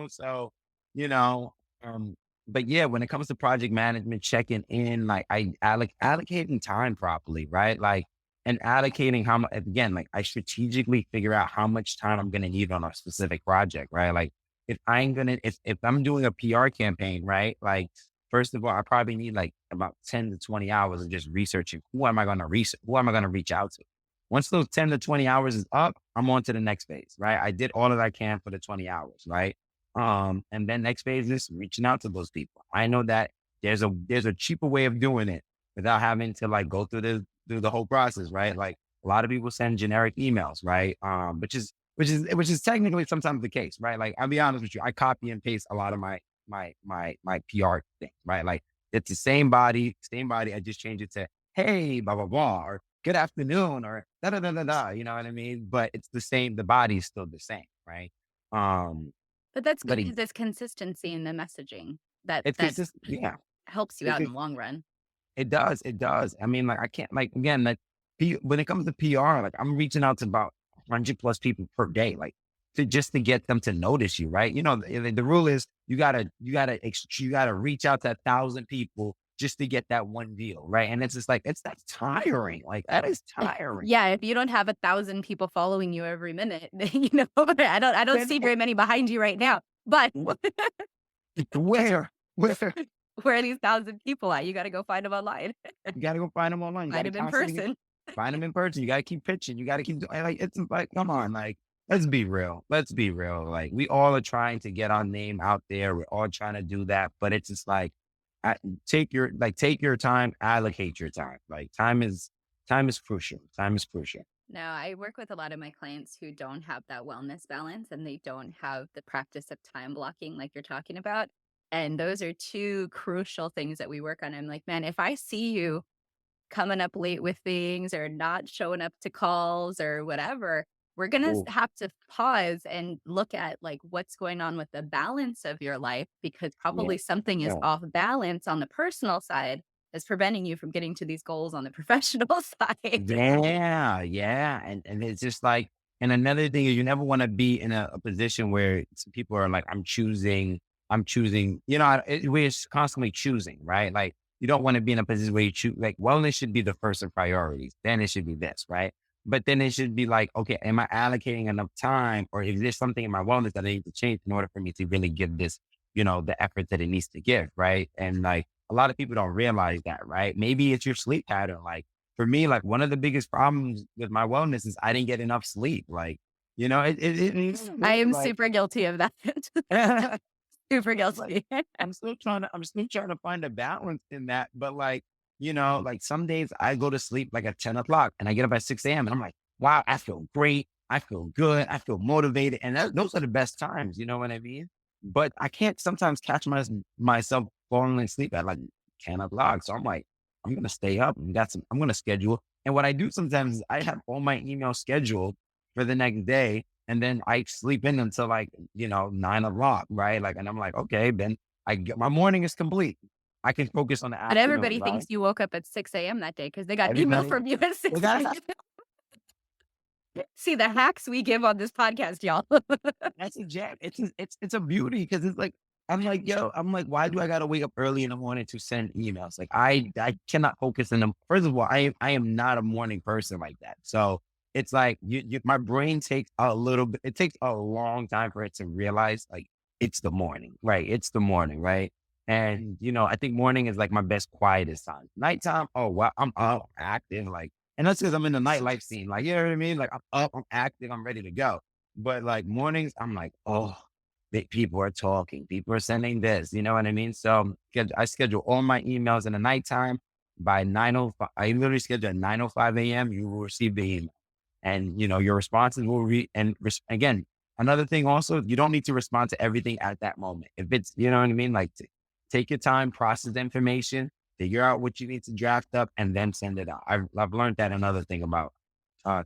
Speaker 2: So, you know, um, but yeah, when it comes to project management, checking in, like allocating time properly, right? Like, and allocating how much, again, like I strategically figure out how much time I'm going to need on a specific project, right? Like if I'm doing a PR campaign, right? Like, first of all, I probably need like about 10 to 20 hours of just researching who am I going to reach out to? Once those 10 to 20 hours is up, I'm on to the next phase, right? I did all that I can for the 20 hours, right? And then next phase is reaching out to those people. I know that there's a cheaper way of doing it without having to like go through the whole process, right? Like a lot of people send generic emails, right? Which is technically sometimes the case, right? Like I'll be honest with you, I copy and paste a lot of my PR thing, right? Like it's the same body. I just change it to hey, blah blah blah, or good afternoon, or da da da da da. You know what I mean? But it's the same. The body's still the same, right? Um,
Speaker 1: But that's
Speaker 2: but
Speaker 1: good because there's consistency in the messaging that
Speaker 2: it's consistent. Yeah,
Speaker 1: helps you
Speaker 2: it,
Speaker 1: out in
Speaker 2: it
Speaker 1: the long run.
Speaker 2: it does. It does. I mean, like I can't like again like when it comes to PR, like I'm reaching out to about 100 plus people per day, like to get them to notice you, right? The rule is you gotta reach out to 1,000 people just to get that one deal, right? And it's just like that's tiring. Like that is tiring.
Speaker 1: Yeah, if you don't have 1,000 people following you every minute, I don't
Speaker 2: Then
Speaker 1: see very many behind you right now, but
Speaker 2: what? Where?
Speaker 1: where are these 1,000 people at? You gotta go find them online.
Speaker 2: You gotta go find them online. You
Speaker 1: Find
Speaker 2: gotta
Speaker 1: them in
Speaker 2: constantly
Speaker 1: person.
Speaker 2: find them in person. You gotta keep pitching. You gotta keep doing like it's like, come on, like let's be real. Let's be real. Like we all are trying to get our name out there. We're all trying to do that, but it's just like I, take your time, allocate your time. Like time is crucial. Time is crucial.
Speaker 1: No, I work with a lot of my clients who don't have that wellness balance and they don't have the practice of time blocking like you're talking about. And those are two crucial things that we work on. I'm like, man, if I see you coming up late with things or not showing up to calls or whatever, we're going to
Speaker 2: Ooh,
Speaker 1: have to pause and look at like what's going on with the balance of your life because
Speaker 2: yeah,
Speaker 1: probably something is
Speaker 2: yeah.
Speaker 1: off balance on the personal side that's preventing you from getting to these goals on the professional side.
Speaker 2: Yeah, yeah, and it's just like, and another thing is you never want to be in a position where people are like, I'm choosing. We're constantly choosing, right? Like you don't want to be in a position where you choose. Like wellness should be the first of priorities, then it should be this, right? But then it should be like, okay, am I allocating enough time, or is there something in my wellness that I need to change in order for me to really give this, the effort that it needs to give, right? And like a lot of people don't realize that, right? Maybe it's your sleep pattern. Like for me, like one of the biggest problems with my wellness is I didn't get enough sleep. Like,
Speaker 1: I am
Speaker 2: like
Speaker 1: super guilty of that. Super
Speaker 2: like,
Speaker 1: guilty.
Speaker 2: I'm still trying to find a balance in that. But like, like some days I go to sleep like at 10 o'clock and I get up at 6 a.m. and I'm like, wow, I feel great. I feel good. I feel motivated. And those are the best times. You know what I mean? But I can't sometimes catch myself falling asleep at like 10 o'clock. So I'm like, I'm going to stay up and I'm going to schedule. And what I do sometimes is I have all my emails scheduled for the next day. And then I sleep in until like, 9 o'clock, right? Like, and I'm like, okay, then my morning is complete. I can focus on the
Speaker 1: But
Speaker 2: afternoon,
Speaker 1: everybody thinks
Speaker 2: right?
Speaker 1: you woke up at 6 a.m. that day because they got an email
Speaker 2: Everybody,
Speaker 1: from you at
Speaker 2: well,
Speaker 1: 6
Speaker 2: that's
Speaker 1: a.m. See the hacks we give on this podcast, y'all.
Speaker 2: that's a jam. It's a beauty because it's like I'm like, why do I gotta wake up early in the morning to send emails? Like I cannot focus in them. First of all, I am not a morning person like that. So it's like my brain takes a little bit. It takes a long time for it to realize like it's the morning, right? It's the morning, right? And I think morning is like my best quietest time. Nighttime, oh wow, I'm up active, like, and that's because I'm in the nightlife scene. Like, you know what I mean? Like I'm up, I'm active, I'm ready to go. But like mornings, I'm like, oh, people are talking, people are sending this, you know what I mean? So I schedule all my emails in the nighttime by 9:05. I literally schedule at 9:05 a.m. You will receive the email, and your responses will read. And again, another thing also, you don't need to respond to everything at that moment. If it's, you know what I mean, like take your time, process the information, figure out what you need to draft up, and then send it out. I've learned that another thing about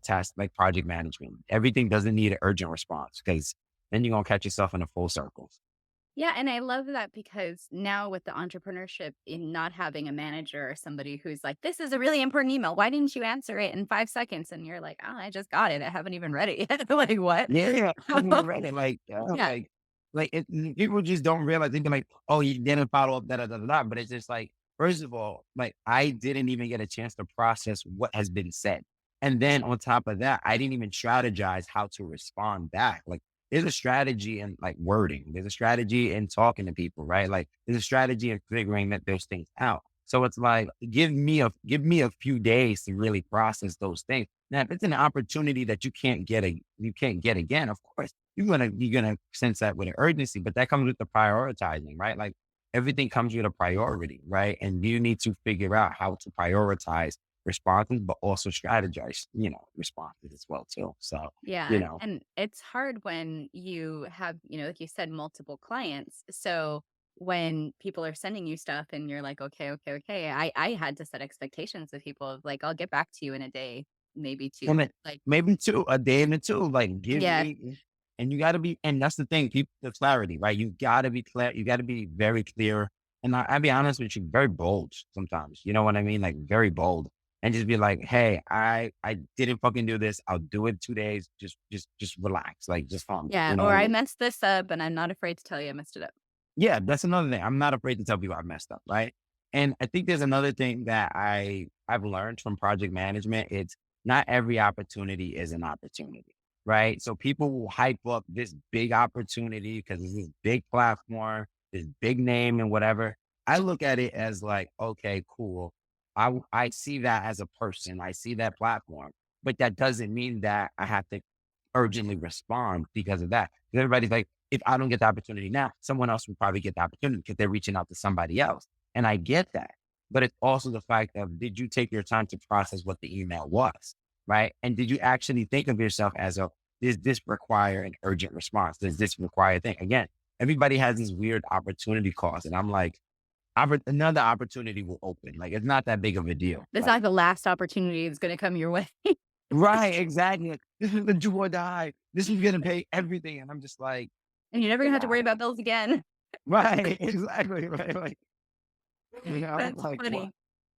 Speaker 2: tasks like project management. Everything doesn't need an urgent response because then you're gonna catch yourself in a full circle.
Speaker 1: Yeah, and I love that because now with the entrepreneurship in not having a manager or somebody who's like, "This is a really important email. Why didn't you answer it in 5 seconds?" And you're like, "Oh, I just got it. I haven't even read it yet." Like, "What?"
Speaker 2: Yeah, I haven't even read it.
Speaker 1: Yeah.
Speaker 2: People just don't realize. They be like, "Oh, you didn't follow up, da da da da." da," But it's just like, first of all, like I didn't even get a chance to process what has been said, and then on top of that, I didn't even strategize how to respond back. Like, there's a strategy in like wording. There's a strategy in talking to people, right? Like, there's a strategy in figuring that those things out. So it's like, give me a few days to really process those things. Now, if it's an opportunity that you can't get again, of course you're gonna sense that with an urgency, but that comes with the prioritizing, right? Like everything comes with a priority, right? And you need to figure out how to prioritize responses, but also strategize, responses as well too. So, you
Speaker 1: Yeah,
Speaker 2: know,
Speaker 1: and it's hard when you have, like you said, multiple clients. So when people are sending you stuff and you're like, okay, okay, okay, I had to set expectations with people of like, I'll get back to you in a day, maybe two.
Speaker 2: and
Speaker 1: Like,
Speaker 2: maybe two a day and a two, like give
Speaker 1: yeah,
Speaker 2: me, and you got to be, and that's the thing, keep the clarity, right? You got to be clear, you got to be very clear, and I'll be honest with you, very bold sometimes. You know what I mean? Like very bold, and just be like, hey, I didn't fucking do this. I'll do it 2 days. Just relax, like just calm down.
Speaker 1: yeah.
Speaker 2: You know
Speaker 1: Or
Speaker 2: what I
Speaker 1: I
Speaker 2: mean?
Speaker 1: messed this up and I'm not afraid to tell you I messed it up.
Speaker 2: Yeah, that's another thing. I'm not afraid to tell people I messed up, right? And I think there's another thing that I've learned from project management. It's not every opportunity is an opportunity, right? So people will hype up this big opportunity because it's this big platform, this big name and whatever. I look at it as like, okay, cool. I see that as a person. I see that platform, but that doesn't mean that I have to urgently respond because of that. 'Cause everybody's like, if I don't get the opportunity now, someone else will probably get the opportunity because they're reaching out to somebody else. And I get that. But it's also the fact of, did you take your time to process what the email was? Right. And did you actually think of yourself as does this require an urgent response? Does this require a thing? Again, everybody has this weird opportunity cost. And I'm like, another opportunity will open. Like, it's not that big of a deal.
Speaker 1: That's
Speaker 2: Like,
Speaker 1: not the last opportunity that's going to come your way.
Speaker 2: right, exactly. Like, this is the do or die. This is gonna pay everything. And I'm just like,
Speaker 1: And you're never going to
Speaker 2: get
Speaker 1: have to worry
Speaker 2: out.
Speaker 1: about bills again.
Speaker 2: Right, exactly, right, like,
Speaker 1: That's
Speaker 2: like, what?
Speaker 1: funny.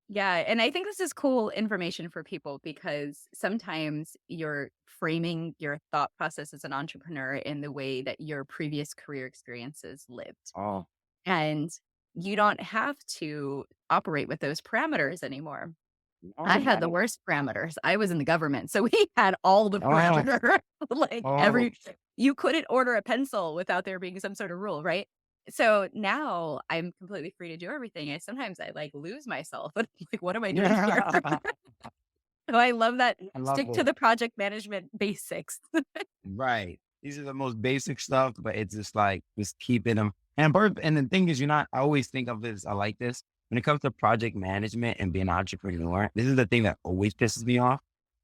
Speaker 1: Yeah, and I think this is cool information for people because sometimes you're framing your thought process as an entrepreneur in the way that your previous career experiences lived.
Speaker 2: Oh,
Speaker 1: And you don't have to operate with those parameters anymore. I
Speaker 2: Oh,
Speaker 1: had
Speaker 2: got
Speaker 1: the
Speaker 2: it.
Speaker 1: worst parameters. I was in the government, so we had all the
Speaker 2: Oh,
Speaker 1: parameter, like,
Speaker 2: oh,
Speaker 1: every you couldn't order a pencil without there being some sort of rule, right? So now I'm completely free to do everything, and sometimes I, like, lose myself, and I'm like, "What am I doing here?"
Speaker 2: yeah.
Speaker 1: So I love that
Speaker 2: I love
Speaker 1: stick to
Speaker 2: it.
Speaker 1: the project management basics.
Speaker 2: Right. These are the most basic stuff, but it's just like just keeping them. And the thing is, you're not. I always think of this. I like this when it comes to project management and being an entrepreneur. This is the thing that always pisses me off: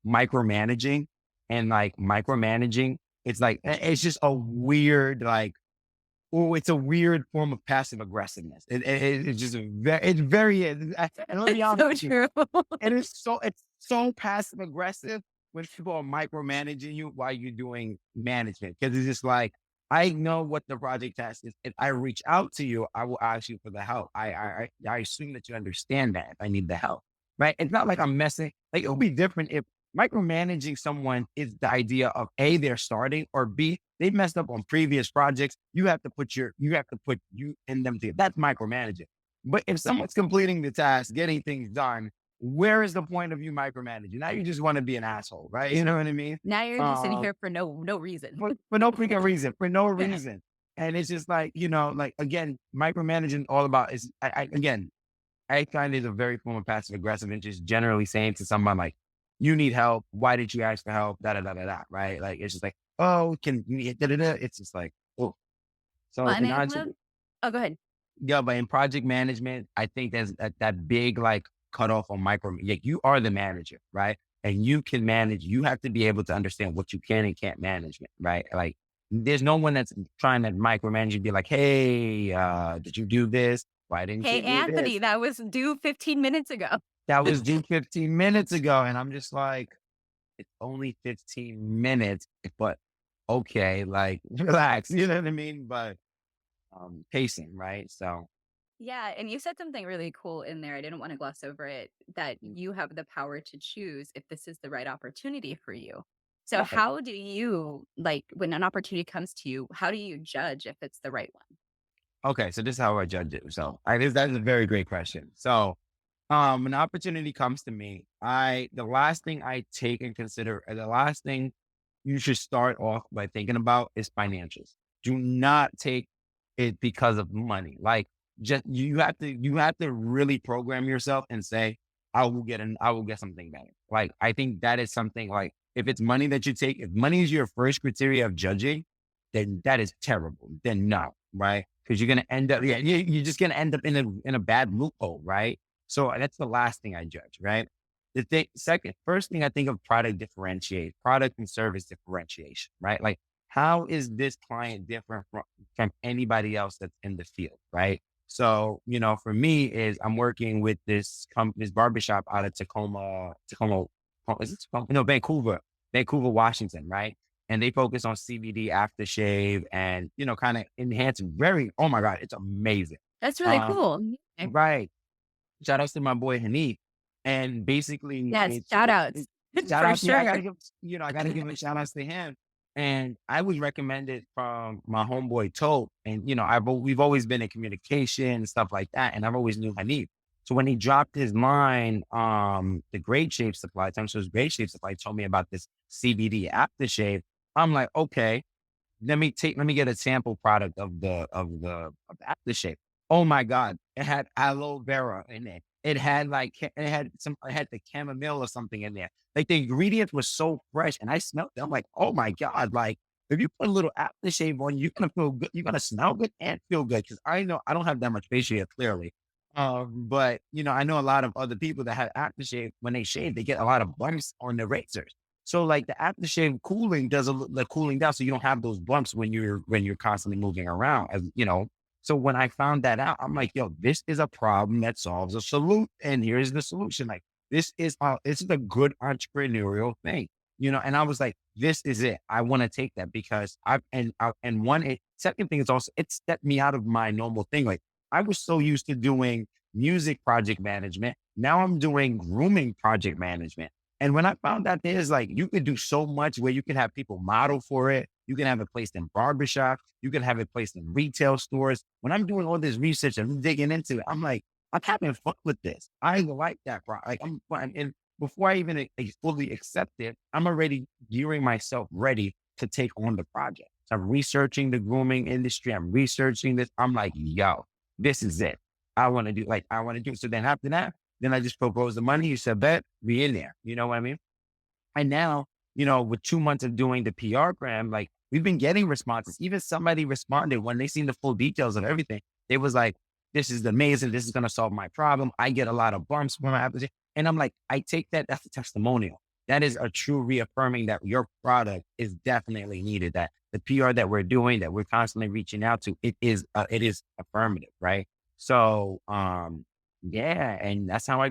Speaker 2: micromanaging and like micromanaging. It's like it's just a weird like. Oh, it's a weird form of passive aggressiveness. It's just it's very. And let me be
Speaker 1: It's
Speaker 2: honest
Speaker 1: so
Speaker 2: with you,
Speaker 1: true.
Speaker 2: it's so passive aggressive when people are micromanaging you while you're doing management. Cause it's just like, I know what the project task is. If I reach out to you, I will ask you for the help. I assume that you understand that if I need the help. Right. It's not like I'm messing, like it'll be different if micromanaging someone is the idea of A, they're starting, or B, they messed up on previous projects. You have to put you in them together. That's micromanaging. But if someone's completing the task, getting things done, where is the point of you micromanaging? Now you just want to be an asshole, right? You know what I mean?
Speaker 1: Now you're just in
Speaker 2: Um,
Speaker 1: here for no reason.
Speaker 2: for no freaking reason, for no
Speaker 1: Yeah.
Speaker 2: reason. And it's just like, like again, micromanaging all about is again, I find it a very form of passive aggressive and just generally saying to someone like, you need help. Why did you ask for help? Da da da da da. Right? Like it's just like, oh, can you da da da? It's just like, oh. So
Speaker 1: And
Speaker 2: in
Speaker 1: I love Oh, go ahead.
Speaker 2: yeah, but in project management, I think there's that big like cutoff on micro. Like you are the manager, right? And you can manage. You have to be able to understand what you can and can't manage, right? Like there's no one that's trying to micromanage you. Be like, hey, did you do this? Why didn't
Speaker 1: "Hey,
Speaker 2: you do
Speaker 1: Anthony,
Speaker 2: this?
Speaker 1: that was due 15 minutes ago."
Speaker 2: That was due 15 minutes ago, and I'm just like, it's only 15 minutes, but okay, like relax. You know what I mean? But pacing, right? So.
Speaker 1: Yeah, and you said something really cool in there, I didn't wanna gloss over it, that you have the power to choose if this is the right opportunity for you. So
Speaker 2: Right.
Speaker 1: how do you like, when an opportunity comes to you, how do you judge if it's the right one?
Speaker 2: Okay, so this is how I judge it. So that is a very great question. So when an opportunity comes to me, the last thing I take and consider, the last thing you should start off by thinking about is financials. Do not take it because of money. Like just you have to really program yourself and say, I will get something better. Like I think that is something like if it's money that you take, if money is your first criteria of judging, then that is terrible. Then no, right? Because you're gonna end up, yeah, you're just gonna end up in a bad loophole, right? So that's the last thing I judge, right? First thing I think of product and service differentiation, right? Like, how is this client different from anybody else that's in the field, right? So, for me is I'm working with this barbershop out of is it Tacoma? No, Vancouver, Washington, right? And they focus on CBD aftershave and, kind of enhancing oh my God, it's amazing.
Speaker 1: That's really
Speaker 2: Um,
Speaker 1: cool. Okay.
Speaker 2: right. Shout outs to my boy Hanif. And basically,
Speaker 1: Yes, shout outs
Speaker 2: it shout
Speaker 1: for
Speaker 2: out to, I
Speaker 1: sure.
Speaker 2: gotta give, I gotta give a shout outs to him. And I was recommended from my homeboy Tope. And, we've always been in communication and stuff like that. And I've always knew Hanif. So when he dropped his line, the Great Shape Supply, Tensors Great Shape Supply told me about this CBD aftershave. I'm like, okay, let me get a sample product of the aftershave. Oh my God. It had aloe vera in it. It had it had the chamomile or something in there. Like the ingredients were so fresh and I smelled them. I'm like, oh my God. Like if you put a little aftershave on, you're gonna feel good. You're gonna smell good and feel good. Cause I know I don't have that much facial hair clearly. But I know a lot of other people that have aftershave when they shave, they get a lot of bumps on their razors. So like the aftershave cooling does the cooling down, so you don't have those bumps when you're constantly moving around, as you know. So when I found that out, I'm like, yo, this is a problem that solves a solution, and here's the solution. Like this is a good entrepreneurial thing, And I was like, this is it. I want to take that because second thing is also it stepped me out of my normal thing. Like I was so used to doing music project management. Now I'm doing grooming project management. And when I found out there's like, you could do so much where you can have people model for it. You can have it placed in barbershops. You can have it placed in retail stores. When I'm doing all this research and digging into it, I'm like, I'm having fun with this. I like that. Like I'm fun. And before I even fully accept it, I'm already gearing myself ready to take on the project. So I'm researching the grooming industry. I'm researching this. I'm like, yo, this is it. I want to do it. So then after that, then I just proposed the money. You said, bet, be in there. You know what I mean? And now, with 2 months of doing the PR program, like we've been getting responses. Even somebody responded when they seen the full details of everything. They was like, this is amazing. This is going to solve my problem. I get a lot of bumps when I have to. And I'm like, I take that. That's a testimonial. That is a true reaffirming that your product is definitely needed. That the PR that we're doing, that we're constantly reaching out to, it is affirmative. Right. So, yeah. And that's how I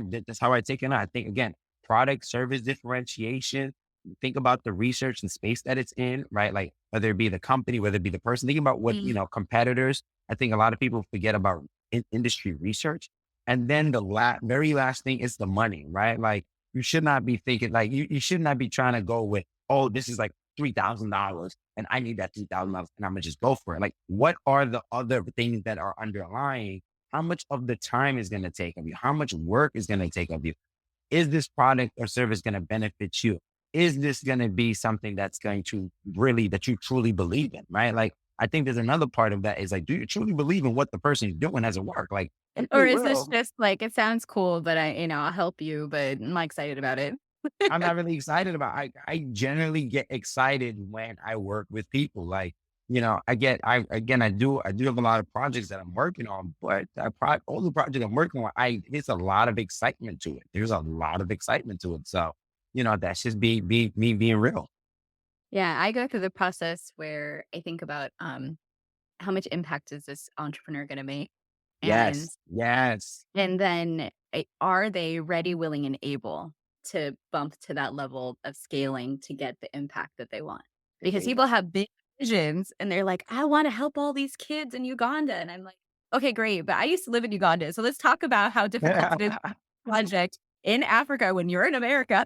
Speaker 2: take it on. I think again, product service differentiation. Think about the research and space that it's in, right? Like whether it be the company, whether it be the person, think about what,
Speaker 1: Mm.
Speaker 2: competitors. I think a lot of people forget about industry research. And then the very last thing is the money, right? Like you should not be thinking like you should not be trying to go with, oh, this is like $3,000 and I need that $3,000 and I'm gonna just go for it. Like what are the other things that are underlying? How much of the time is going to take of you? How much work is going to take of you? Is this product or service going to benefit you? Is this going to be something that's going to really, that you truly believe in, right? Like, I think there's another part of that is like, do you truly believe in what the person is doing as a work? Like, if
Speaker 1: Or
Speaker 2: you
Speaker 1: is this
Speaker 2: will,
Speaker 1: just like, it sounds cool, but I'll help you, but I'm not excited about it?
Speaker 2: I'm not really excited about. I generally get excited when I work with people. Like, I do have a lot of projects that I'm working on, but all the projects I'm working on, it's a lot of excitement to it. There's a lot of excitement to it. So, that's just be me being real.
Speaker 1: Yeah, I go through the process where I think about, how much impact is this entrepreneur gonna make? And
Speaker 2: Yes, yes.
Speaker 1: and then, are they ready, willing, and able to bump to that level of scaling to get the impact that they want? Because people have big visions and they're like, "I wanna help all these kids in Uganda," and I'm like, "Okay, great, but I used to live in Uganda, so let's talk about how difficult it is project in Africa when you're in America."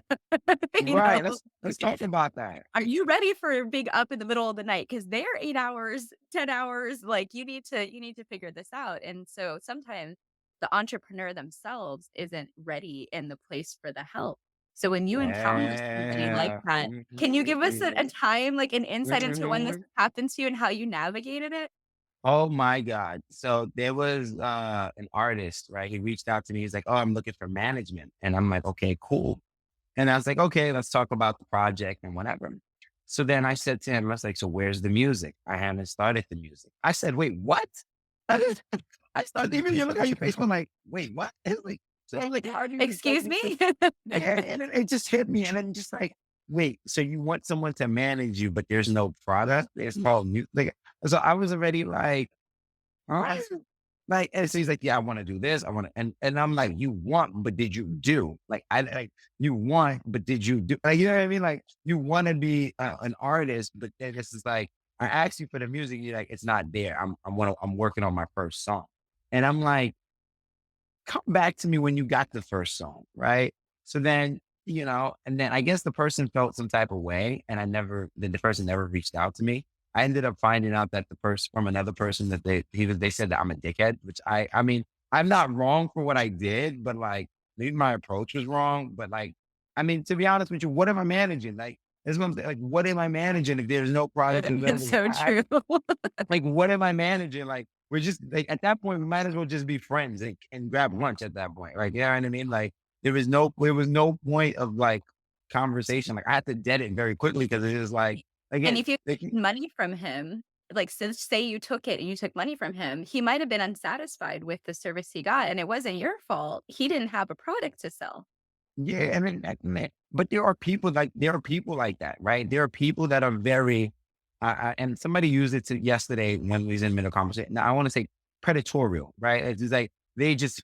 Speaker 1: You know?
Speaker 2: Right. Let's talk about that.
Speaker 1: Are you ready for a big up in the middle of the night? Because they're 8 hours, 10 hours, like, you need to figure this out, and so sometimes the entrepreneur themselves isn't ready in the place for the help. So when you encounter somebody like
Speaker 2: Yeah.
Speaker 1: that, can you give us a time, like, an insight into when this
Speaker 2: Mhm.
Speaker 1: happened to you and how you navigated it?
Speaker 2: Oh my God. So there was an artist, right? He reached out to me. He's like, oh, I'm looking for management. And I'm like, okay, cool. And I was like, okay, let's talk about the project and whatever. So then I said to him, I was like, so where's the music? I haven't started the music. I said, wait, what? I started even you look how you face. I'm like, wait, what? It's like, so I'm like, how do you expect
Speaker 1: "Excuse
Speaker 2: me to?
Speaker 1: me?"
Speaker 2: And it just hit me. And then just like, wait, so you want someone to manage you, but there's no product? It's called music. Like, so I was already like, all right. Like, and so he's like, yeah, I want to do this. I want to, and I'm like, you want, but did you do? Like, you want, but did you do? Like, you know what I mean? Like, you want to be an artist, but then this is like, I asked you for the music. You're like, it's not there. I'm working on my first song. And I'm like, come back to me when you got the first song. Right. So then, and then I guess the person felt some type of way and the person never reached out to me. I ended up finding out that the person from another person that they said that I'm a dickhead, which I mean, I'm not wrong for what I did, but like maybe my approach was wrong. But like, I mean, to be honest with you, what am I managing? Like, this one, like, what am I managing if there's no product
Speaker 1: It's
Speaker 2: available?
Speaker 1: so true.
Speaker 2: Like, what am I managing? Like, we're just like at that point, we might as well just be friends and grab lunch at that point. Like, you know what I mean? Like, there was no point of like conversation. Like, I had to dead it very quickly because it is like,
Speaker 1: And
Speaker 2: again,
Speaker 1: if you
Speaker 2: like,
Speaker 1: took money from him, like, since say you took it and you took money from him, he might have been unsatisfied with the service he got, and it wasn't your fault. He didn't have a product to sell.
Speaker 2: yeah, I mean, man, but there are people like that, right? There are people that are very, and somebody used it yesterday when we was in middle conversation. Now I want to say predatorial, right? It's just like they just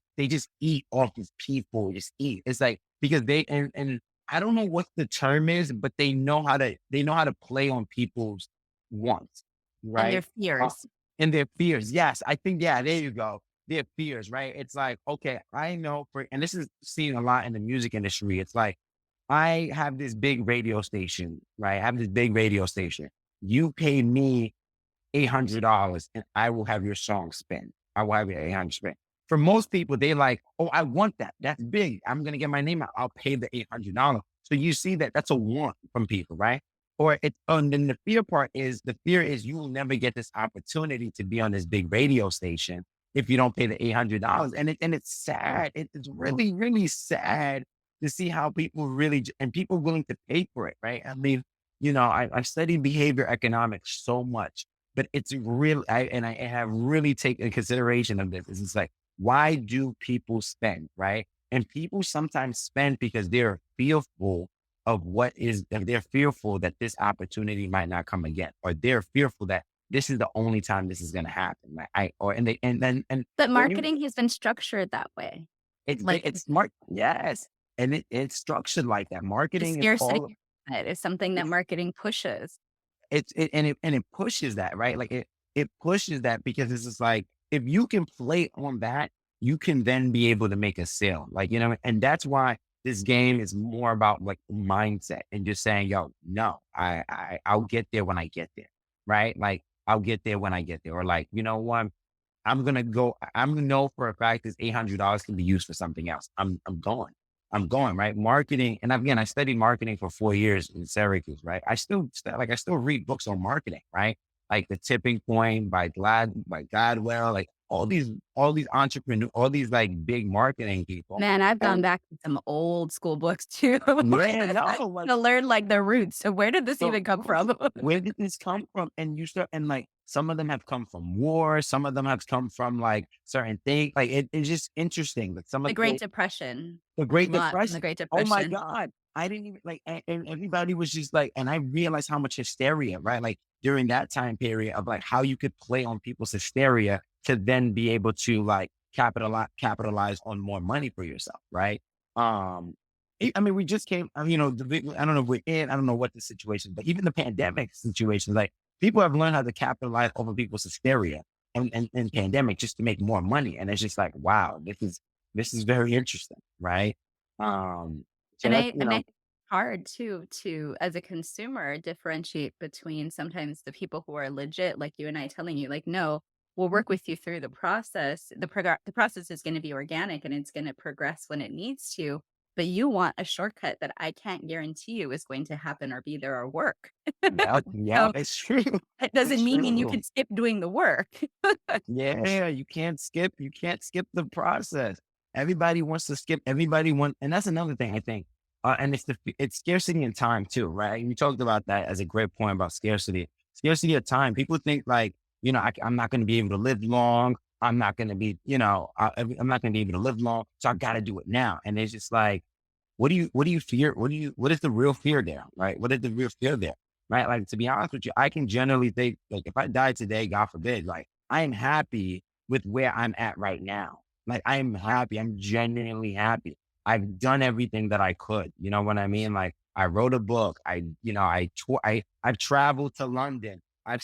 Speaker 2: eat off of people, just eat. It's like because and I don't know what the term is, but they know how to play on people's wants,
Speaker 1: And their
Speaker 2: right? Uh,
Speaker 1: fears.
Speaker 2: and their fears. Yes, I think yeah, there you go their fears, right? It's like, okay, I know and this is seen a lot in the music industry. It's like, I have this big radio station, right? I have this big radio station. You pay me $800 and I will have your song spin. I will have your 800 spin. For most people, they like, oh, I want that. That's big. I'm gonna get my name out. I'll pay the $800. So you see that that's a want from people, right? Or it's and then the fear is you will never get this opportunity to be on this big radio station if you don't pay the $800. And it's sad. It's really, really sad to see how people really and people willing to pay for it, right? I mean, I've studied behavior economics so much, but it's real. I have really taken consideration of this. It's like, why do people spend, right? And people sometimes spend because they're fearful of they're fearful that this opportunity might not come again, or they're fearful that this is the only time this is going to happen. Like and they, and then, and
Speaker 1: But
Speaker 2: when you,
Speaker 1: marketing has been structured that way. Like
Speaker 2: it's smart. Yes. And it's structured like that.
Speaker 1: the
Speaker 2: Marketing is all,
Speaker 1: scarcity is something that marketing pushes.
Speaker 2: and it pushes that, right? Like it pushes that because it's just like, if you can play on that, you can then be able to make a sale. Like, and that's why this game is more about like mindset and just saying, yo, no, I'll get there when I get there. Right. Like I'll get there when I get there. Or like, you know what? I'm gonna know for a fact this $800 can be used for something else. I'm going, right? Marketing. And again, I studied marketing for 4 years in Syracuse, right? I still read books on marketing, right? Like The Tipping Point by Gladwell, like all these entrepreneurs, all these like big marketing people.
Speaker 1: Man, I've gone
Speaker 2: And
Speaker 1: back to some old school books too
Speaker 2: yeah, no, like,
Speaker 1: to learn like the roots. So where did this
Speaker 2: so
Speaker 1: even come from?
Speaker 2: where did this come from? And you start, and like some of them have come from war, some of them have come from like certain things. Like it's just interesting. Like some
Speaker 1: The
Speaker 2: of
Speaker 1: Great Depression.
Speaker 2: the
Speaker 1: Came
Speaker 2: Great
Speaker 1: a lot from the
Speaker 2: Depression.
Speaker 1: Great
Speaker 2: Oh my
Speaker 1: Depression.
Speaker 2: God. I didn't even like, and everybody was just like, and I realized how much hysteria, right? Like during that time period of like how you could play on people's hysteria to then be able to like capitalize on more money for yourself, right? Um, I mean, we just came, I don't know if I don't know what the situation, but even the pandemic situation, like people have learned how to capitalize over people's hysteria and pandemic just to make more money. And it's just like, wow, this is very interesting, right? Um, so
Speaker 1: And
Speaker 2: that's,
Speaker 1: I think it's hard too to, as a consumer, differentiate between sometimes the people who are legit, like you and I telling you, like, no, we'll work with you through the process. The process is going to be organic and it's going to progress when it needs to. But you want a shortcut that I can't guarantee you is going to happen or be there or work.
Speaker 2: yeah, yeah,
Speaker 1: So
Speaker 2: it's true.
Speaker 1: that
Speaker 2: It's
Speaker 1: doesn't mean you
Speaker 2: true.
Speaker 1: can skip doing the work.
Speaker 2: Yeah, you can't skip the process. Everybody wants to skip, and that's another thing I think. And it's scarcity and time too, right? You talked about that as a great point about scarcity of time. People think like, I'm not going to be able to live long. I'm not going to be, I'm not going to be able to live long. So I got to do it now. And it's just like, what do you fear? What is the real fear there? Right? What is the real fear there? Right? Like, to be honest with you, I can generally think, like, if I die today, God forbid, like, I am happy with where I'm at right now. Like, I'm happy. I'm genuinely happy. I've done everything that I could. You know what I mean? Like, I wrote a book. I've traveled to London. I've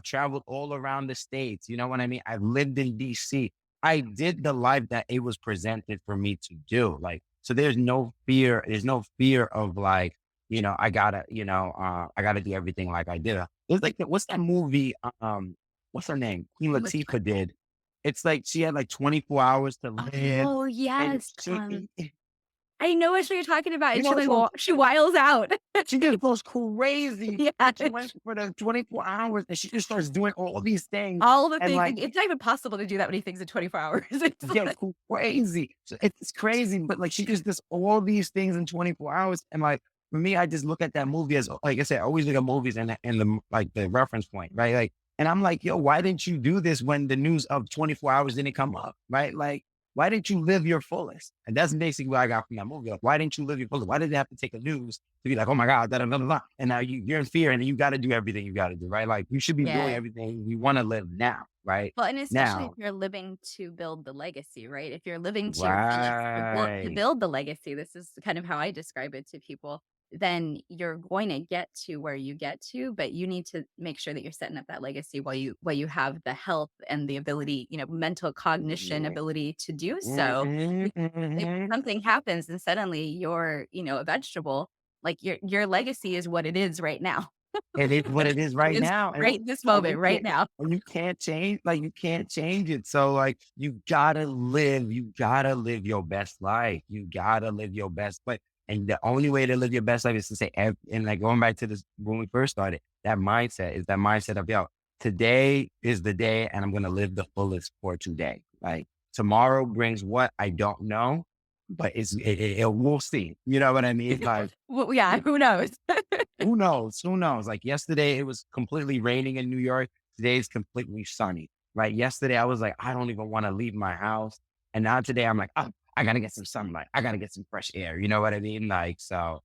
Speaker 2: traveled all around the States. You know what I mean? I've lived in DC. I did the life that it was presented for me to do. Like, so there's no fear. There's no fear of like, I gotta do everything like I did. It's like, what's that movie? What's her name? Queen
Speaker 1: Which one?
Speaker 2: Latifah did. It's like she had like 24 hours to live,
Speaker 1: Oh
Speaker 2: and
Speaker 1: yes.
Speaker 2: she,
Speaker 1: I know what you're talking about.
Speaker 2: you
Speaker 1: And she
Speaker 2: know,
Speaker 1: like she wiles out.
Speaker 2: she just goes crazy.
Speaker 1: Yeah.
Speaker 2: And she went for the 24 hours, and she just starts doing all these things,
Speaker 1: All the
Speaker 2: and
Speaker 1: things,
Speaker 2: like,
Speaker 1: it's not even possible to do that many things in 24 hours. It's
Speaker 2: yeah,
Speaker 1: like
Speaker 2: crazy. So it's crazy, but like she just does all these things in 24 hours. And like for me, I just look at that movie as, like I said, I always look at movies and the like the reference point, right? Like, and I'm like, yo, why didn't you do this when the news of 24 hours didn't come up? Right? Like, why didn't you live your fullest? And that's basically what I got from that movie. Like, why didn't you live your fullest? Why did it have to take a news to be like, oh my God, da, da, da, da, da. And now you're in fear and you got to do everything you got to do, right? Like, you should be doing
Speaker 1: yeah.
Speaker 2: everything you want to live now, right?
Speaker 1: Well, and especially if
Speaker 2: Now.
Speaker 1: you're living to build the legacy, right? If you're living to to
Speaker 2: Right.
Speaker 1: build the legacy, this is kind of how I describe it to people, then you're going to get to where you get to, but you need to make sure that you're setting up that legacy while you have the health and the ability, mental cognition
Speaker 2: Yeah.
Speaker 1: ability to do so.
Speaker 2: Mhm,
Speaker 1: Because if
Speaker 2: mhm.
Speaker 1: something happens and suddenly you're, a vegetable, like your legacy is what it is right now.
Speaker 2: It is what it is right
Speaker 1: It's
Speaker 2: now,
Speaker 1: right this
Speaker 2: and
Speaker 1: moment, right now.
Speaker 2: you can't change like, you can't change it, so, like, you gotta live your best life, you gotta live your best life, and the only way to live your best life is to say and, like, going back to this when we first started, that mindset is that mindset of, "Yo, today is the day, and I'm gonna live the fullest for today." Like, tomorrow brings what? I don't know, but we'll see, you know what I mean? Like,
Speaker 1: Well, yeah, who knows?
Speaker 2: who knows? Who knows? Like yesterday, it was completely raining in New York. Today is completely sunny. Right? Yesterday, I was like, I don't even want to leave my house. And now today, I'm like, oh, I gotta get some sunlight. I gotta get some fresh air. You know what I mean? Like, so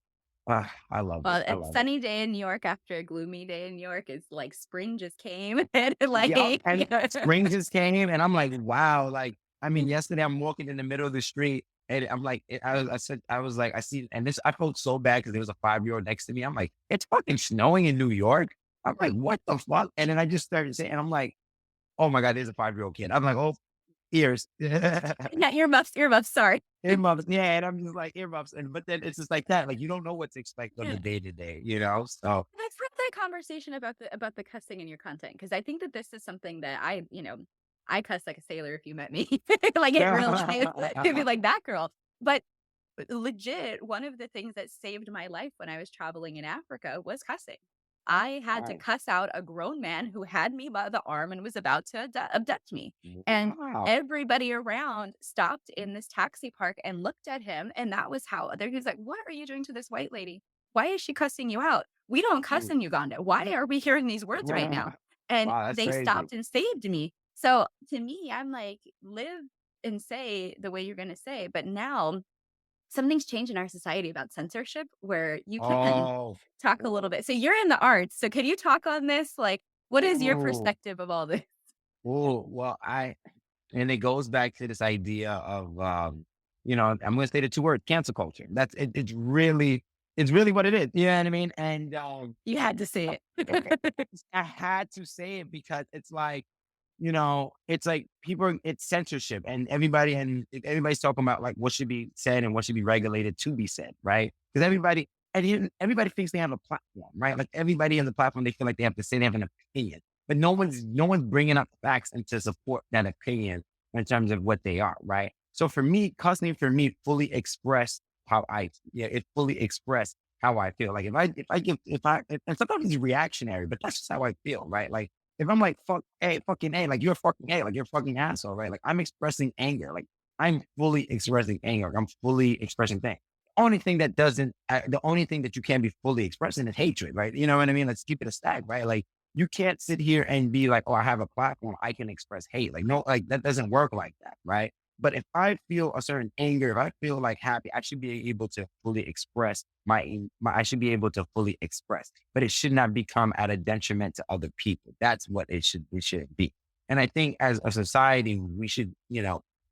Speaker 2: I love it.
Speaker 1: Well,
Speaker 2: I
Speaker 1: a
Speaker 2: love it.
Speaker 1: sunny day in New York after a gloomy day in New York is like spring just came and like,
Speaker 2: Yup.
Speaker 1: you
Speaker 2: And
Speaker 1: know,
Speaker 2: spring just came, and I'm like, wow. Like, I mean, yesterday I'm walking in the middle of the street, and I'm like, I said, I was like, I see, and this, I felt so bad because there was a 5-year-old next to me. I'm like, it's fucking snowing in New York. I'm like, what the fuck? And then I just started saying, and I'm like, oh my God, there's a 5-year-old kid. I'm like, oh, ears.
Speaker 1: yeah, earmuffs, earmuffs, sorry.
Speaker 2: Earmuffs. Yeah. And I'm just like, earmuffs. And, but then it's just like that. Like, you don't know what to expect on the day to day, you know? So,
Speaker 1: Let's have that conversation about the cussing in your content because I think that this is something that I cuss like a sailor if you met me, like in real life, to be like that girl. But legit, one of the things that saved my life when I was traveling in Africa was cussing. I had to
Speaker 2: wow.
Speaker 1: cuss out a grown man who had me by the arm and was about to abduct me. And
Speaker 2: Wow.
Speaker 1: everybody around stopped in this taxi park and looked at him. And that was how he was like, what are you doing to this white lady? Why is she cussing you out? We don't cuss in Uganda. Why are we hearing these words right now? And
Speaker 2: Wow. That's
Speaker 1: they
Speaker 2: crazy.
Speaker 1: stopped and saved me. So to me, I'm like, live and say the way you're going to say. But now something's changed in our society about censorship where you can
Speaker 2: Oh,
Speaker 1: talk a little bit. So you're in the arts. So could you talk on this? Like, what is your
Speaker 2: oh,
Speaker 1: perspective of all this?
Speaker 2: well, and it goes back to this idea of, I'm going to say the 2 words, cancel culture. It's really what it is. You know what I mean? And,
Speaker 1: You had to say
Speaker 2: it-
Speaker 1: it.
Speaker 2: I had to say it because it's like it's censorship and everybody's talking about like what should be said and what should be regulated to be said, right? Because everybody thinks they have a platform, right? Like everybody on the platform, they feel like they have to say they have an opinion, but no one's bringing up facts and to support that opinion in terms of what they are, right? So for me, cussing for me fully expressed it fully expressed how I feel. Like and sometimes it's reactionary, but that's just how I feel, right? Like if I'm like, fucking A, like you're fucking A, like you're a fucking asshole, right? Like I'm expressing anger. Like I'm fully expressing anger. Like, I'm fully expressing things. The only thing that you can't be fully expressing is hatred, right? You know what I mean? Let's keep it a stack, right? Like you can't sit here and be like, oh, I have a platform. I can express hate. Like, no, like that doesn't work like that, right? But if I feel a certain anger, if I feel like happy, I should be able to fully express I should be able to fully express, but it should not become at a detriment to other people. That's what it should be. And I think as a society, we should,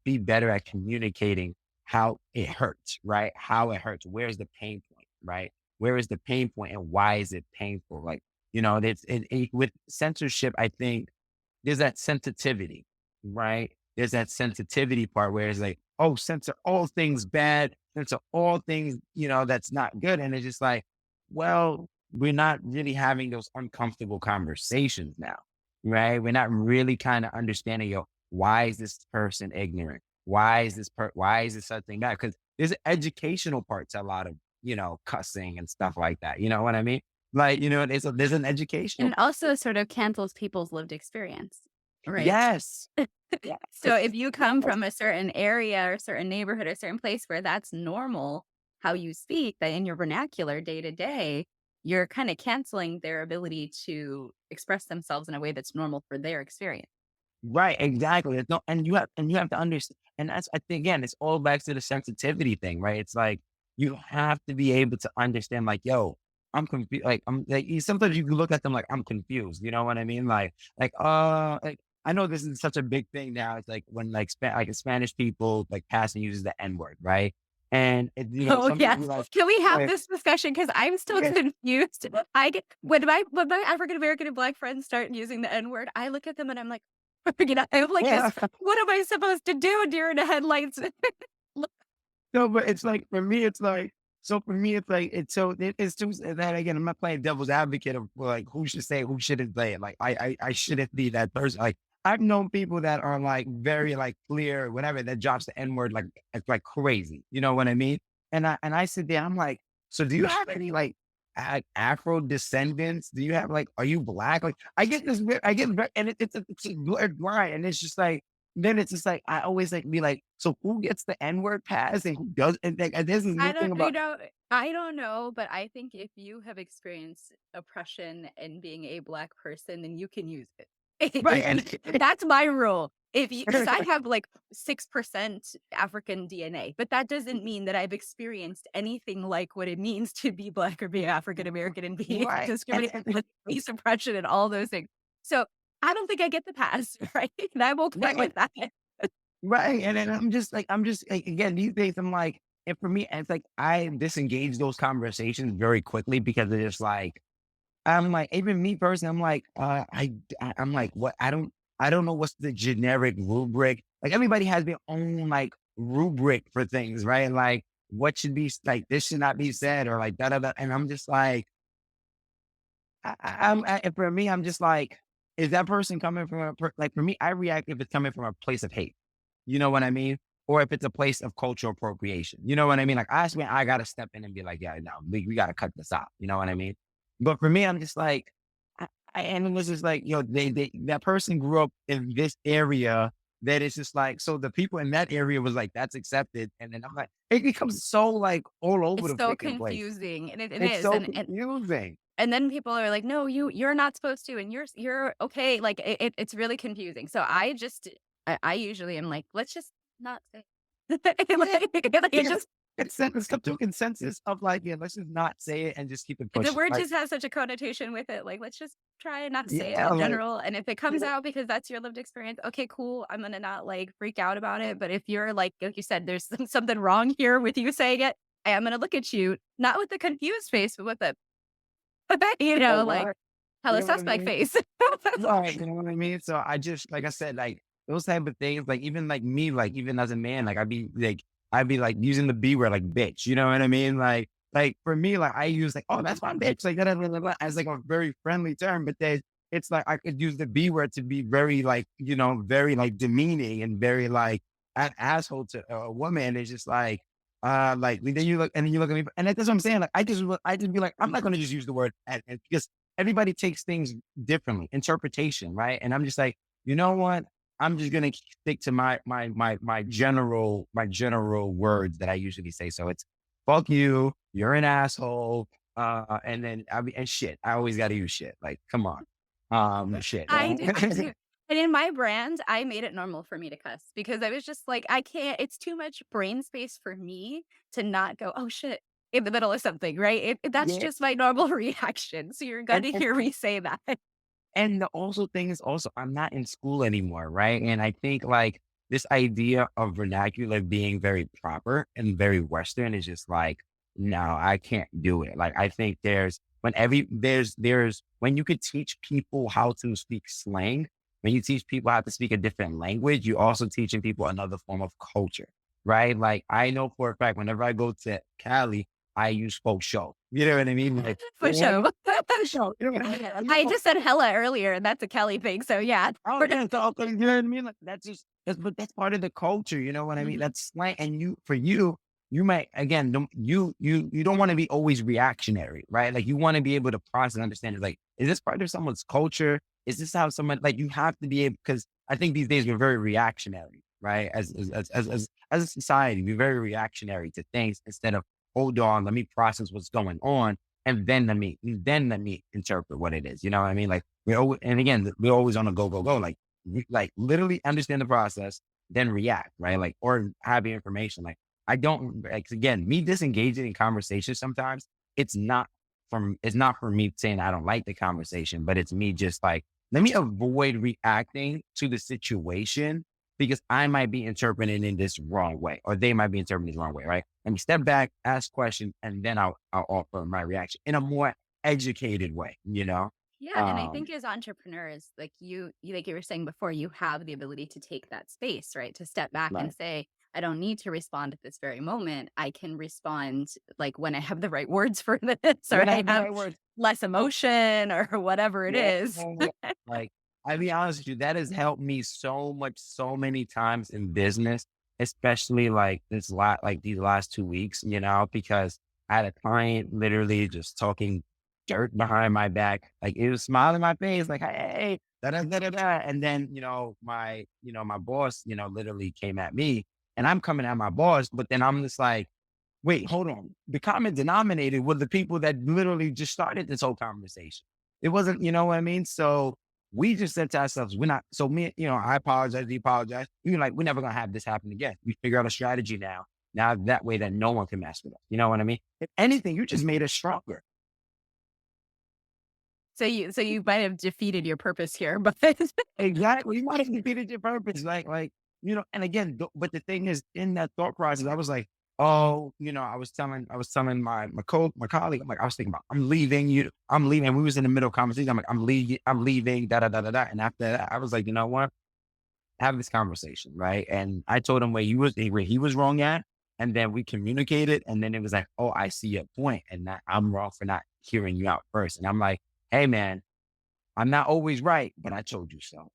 Speaker 2: be better at communicating how it hurts, right? How it hurts. Where's the pain point, right? Where is the pain point and why is it painful? Like, with censorship, I think there's that sensitivity, right? There's that sensitivity part where it's like, oh, censor all things bad, censor all things, that's not good. And it's just like, well, we're not really having those uncomfortable conversations now, right? We're not really kind of understanding, why is this person ignorant? Why is this something bad? Because there's an educational part to a lot of, cussing and stuff like that. You know what I mean? Like, there's an
Speaker 1: And
Speaker 2: educational
Speaker 1: it also sort of cancels people's lived experience, right?
Speaker 2: Yes. Yes.
Speaker 1: So if you come
Speaker 2: Yes.
Speaker 1: from a certain area or a certain neighborhood or a certain place where that's normal, how you speak, that in your vernacular day to day, you're kind of canceling their ability to express themselves in a way that's normal for their experience.
Speaker 2: Right, exactly. It's no and you have to understand, and that's I think again, it's all back to the sensitivity thing, right? It's like you have to be able to understand, like, yo, I'm confused. Like, sometimes you can look at them like I'm confused. You know what I mean? Like I know this is such a big thing now. It's like when like Spanish people like pass and uses the N word, right? And
Speaker 1: Oh
Speaker 2: some people
Speaker 1: yes.
Speaker 2: be like,
Speaker 1: Can we have
Speaker 2: like,
Speaker 1: this discussion? Because I'm still
Speaker 2: yeah,
Speaker 1: confused. I get when my African American and Black friends start using the N word, I look at them and I'm like, I'm like this.
Speaker 2: yeah.
Speaker 1: What am I supposed to do during the headlights?
Speaker 2: No, but it's like for me, it's like. So for me, it's like it's too that again. I'm not playing devil's advocate of like who should say it, who shouldn't say it. Like I shouldn't be that person. Like I've known people that are like very like clear, whatever that drops the N word like it's like crazy. You know what I mean? And I sit there. I'm like, so do you have any like Afro descendants? Do you have like are you black? Like I get this. I get and it's a blurred line, and it's just like then it's just like I always like be like, so who gets the N word pass and who does? And like, and there's this new
Speaker 1: I
Speaker 2: thing
Speaker 1: don't you
Speaker 2: about
Speaker 1: know, I don't know, but I think if you have experienced oppression and being a Black person, then you can use it.
Speaker 2: right
Speaker 1: If
Speaker 2: and
Speaker 1: you That's my rule. If you, because I have, like, 6% African DNA, but that doesn't mean that I've experienced anything like what it means to be Black or be African American and be
Speaker 2: right
Speaker 1: discriminated with race oppression and all those things. So, I don't think I get the pass, right? And I'm okay
Speaker 2: right
Speaker 1: with that.
Speaker 2: right, and then I'm just like again these days I'm like, and for me it's like I disengage those conversations very quickly because it's just like I'm like, even me personally, I'm like, I'm like, what? I don't know what's the generic rubric. Like everybody has their own like rubric for things, right? Like what should be like, this should not be said, or like da da da. And I'm just like, and for me, I'm just like, is that person coming from like for me? I react if it's coming from a place of hate. You know what I mean? Or if it's a place of cultural appropriation. You know what I mean? Like I swear I gotta step in and be like, yeah, no, we gotta cut this out. You know what I mean? But for me, I'm just like, and it was just like, they that person grew up in this area that it's just like, so the people in that area was like, that's accepted. And then I'm like, it becomes so like all over
Speaker 1: It's
Speaker 2: the
Speaker 1: so
Speaker 2: freaking place.
Speaker 1: confusing, and it
Speaker 2: It's
Speaker 1: is,
Speaker 2: so
Speaker 1: and
Speaker 2: confusing.
Speaker 1: and then people are like, "No, you're not supposed to, and you're okay." Like, it's really confusing. So I usually am like, "Let's just not say."
Speaker 2: Yeah.
Speaker 1: Like, it
Speaker 2: Yeah.
Speaker 1: just
Speaker 2: It's come to a consensus of like, yeah, let's just not say it and just keep it
Speaker 1: the
Speaker 2: pushing.
Speaker 1: word
Speaker 2: Like,
Speaker 1: just has such a connotation with it. Like, let's just try and not say it
Speaker 2: yeah,
Speaker 1: in
Speaker 2: like,
Speaker 1: general. And if it comes out because that's your lived experience, okay, cool. I'm gonna not like freak out about it. But if you're like you said, there's something wrong here with you saying it, I am gonna look at you not with the confused face, but with the
Speaker 2: oh,
Speaker 1: like
Speaker 2: what? You
Speaker 1: hella
Speaker 2: know what I
Speaker 1: suspect
Speaker 2: mean?
Speaker 1: face.
Speaker 2: Right, you know what I mean? So I just like I said, like those type of things, like even like me, like even as a man, like I'd be like using the B word like bitch, you know what I mean? Like for me, like I use like, oh, that's my bitch, like that as like a very friendly term, but then it's like I could use the B word to be very like, very like demeaning and very like an asshole to a woman. It's just like then you look and then you look at me, and that's what I'm saying. Like I just be like, I'm not gonna just use the word and because everybody takes things differently, interpretation, right? And I'm just like, you know what? I'm just gonna stick to my general words that I usually say. So it's fuck you, you're an asshole, and then and shit. I always got to use shit. Like, come on, shit.
Speaker 1: I do, I do. And in my brand, I made it normal for me to cuss because I was just like, I can't, it's too much brain space for me to not go, oh shit, in the middle of something, right? That's
Speaker 2: Yeah,
Speaker 1: just my normal reaction. So you're going
Speaker 2: and
Speaker 1: to
Speaker 2: and
Speaker 1: hear me say that.
Speaker 2: And the also thing is also I'm not in school anymore, right? And I think like this idea of vernacular being very proper and very Western is just like, no, I can't do it. Like I think there's when you could teach people how to speak slang, when you teach people how to speak a different language, you also teaching people another form of culture, right? Like I know for a fact whenever I go to Cali, I use folk show. You know what I mean? Like,
Speaker 1: For sure.
Speaker 2: show. You know what I mean? I use
Speaker 1: I
Speaker 2: folk
Speaker 1: just said hella earlier, and that's a Kelly thing. So yeah,
Speaker 2: Oh,
Speaker 1: we're
Speaker 2: yeah, so, okay, you know what I mean? Like, but that's part of the culture, you know what I mean?
Speaker 1: Mhm.
Speaker 2: That's slang, and for you, you might again, you don't want to be always reactionary, right? Like, you want to be able to process and understand. It's like, is this part of someone's culture? Is this how someone like you have to be able? Because I think these days we're very reactionary, right? As a society, we're very reactionary to things instead of hold on, let me process what's going on, and then let me interpret what it is. You know what I mean? Like and again, we're always on a go, go, go. Like, like literally understand the process, then react, right? Like, or have the information. Like, I don't, like, again, me disengaging in conversation sometimes, it's not for me saying I don't like the conversation, but it's me just like, let me avoid reacting to the situation because I might be interpreting in this wrong way, or they might be interpreting the wrong way, right? Let me step back, ask questions, and then I'll offer my reaction in a more educated way, you know?
Speaker 1: Yeah, and I
Speaker 2: Um,
Speaker 1: think as entrepreneurs, like you like you were saying before, you have the ability to take that space, right? To step back and
Speaker 2: right.
Speaker 1: say, I don't need to respond at this very moment. I can respond like when I have the right words for this, or
Speaker 2: When I
Speaker 1: I
Speaker 2: have the
Speaker 1: have
Speaker 2: right words.
Speaker 1: less emotion or whatever it
Speaker 2: Yeah.
Speaker 1: is.
Speaker 2: Like, I'll be honest with you, that has helped me so much, so many times in business, especially like these last 2 weeks, because I had a client literally just talking dirt behind my back. Like it was smiling in my face, like, hey, da da da da da. And then, my boss, literally came at me and I'm coming at my boss, but then I'm just like, wait, hold on. The common denominator were the people that literally just started this whole conversation. It wasn't, you know what I mean? So we just said to ourselves, we're not, so me, I apologize, he apologized. We were like, we're never going to have this happen again. We figure out a strategy now. Now that way that no one can mess with us. You know what I mean? If anything, you just made us stronger.
Speaker 1: So you might have defeated your purpose here, but
Speaker 2: Exactly. You might have defeated your purpose. And again, but the thing is, in that thought process, I was like, oh, I was telling my colleague, I'm like, I was thinking about, I'm leaving. We was in the middle of conversation. I'm like, I'm leaving, da da da da da. And after that, I was like, you know what? Have this conversation, right? And I told him where he was wrong at, and then we communicated, and then it was like, oh, I see your point, and that I'm wrong for not hearing you out first. And I'm like, hey, man, I'm not always right, but I told you so.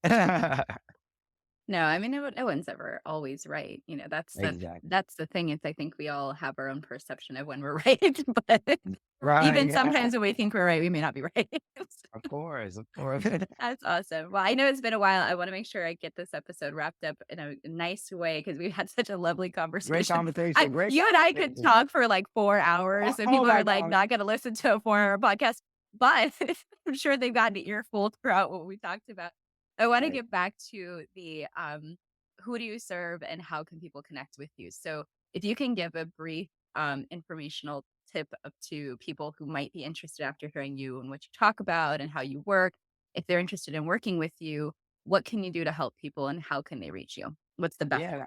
Speaker 1: no, I mean, no one's ever always right.
Speaker 2: Exactly.
Speaker 1: That's the thing is I think we all have our own perception of when we're right, but
Speaker 2: Right.
Speaker 1: even sometimes when we think we're right, we may not be right.
Speaker 2: Of course. Of course.
Speaker 1: That's awesome. Well, I know it's been a while. I want to make sure I get this episode wrapped up in a nice way because we've had such a lovely
Speaker 2: Great
Speaker 1: conversation.
Speaker 2: conversation. Great
Speaker 1: You and I could
Speaker 2: conversation.
Speaker 1: talk for like 4 hours, and
Speaker 2: Oh
Speaker 1: people
Speaker 2: my
Speaker 1: are like
Speaker 2: God.
Speaker 1: not going to listen to a 4 hour podcast, but I'm sure they've gotten an earful throughout what we talked about. I want to
Speaker 2: Right.
Speaker 1: get back to the who do you serve and how can people connect with you? So, if you can give a brief informational tip to people who might be interested after hearing you and what you talk about and how you work, if they're interested in working with you, what can you do to help people and how can they reach you? What's the best
Speaker 2: Yeah.
Speaker 1: way?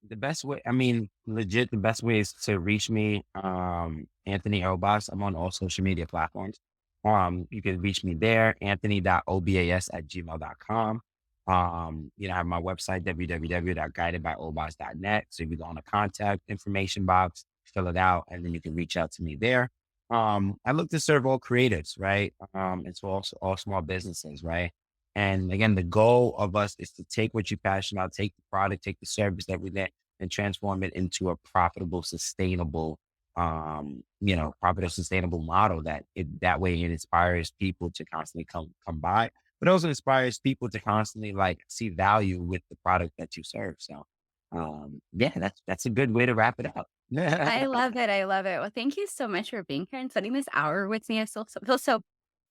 Speaker 2: The best way, I mean, legit, the best way is to reach me, Anthony Obas. I'm on all social media platforms. You can reach me there, anthony.obas@gmail.com. I have my website, www.guidedbyobas.net. So if you go on the contact information box, fill it out, and then you can reach out to me there. I look to serve all creatives, right? And so also all small businesses, right? And again, the goal of us is to take what you're passionate about, take the product, take the service that we let, and transform it into a profitable, sustainable model that way it inspires people to constantly come by, but also inspires people to constantly like see value with the product that you serve. So yeah, that's a good way to wrap it up.
Speaker 1: I love it. I love it. Well, thank you so much for being here and spending this hour with me. I feel so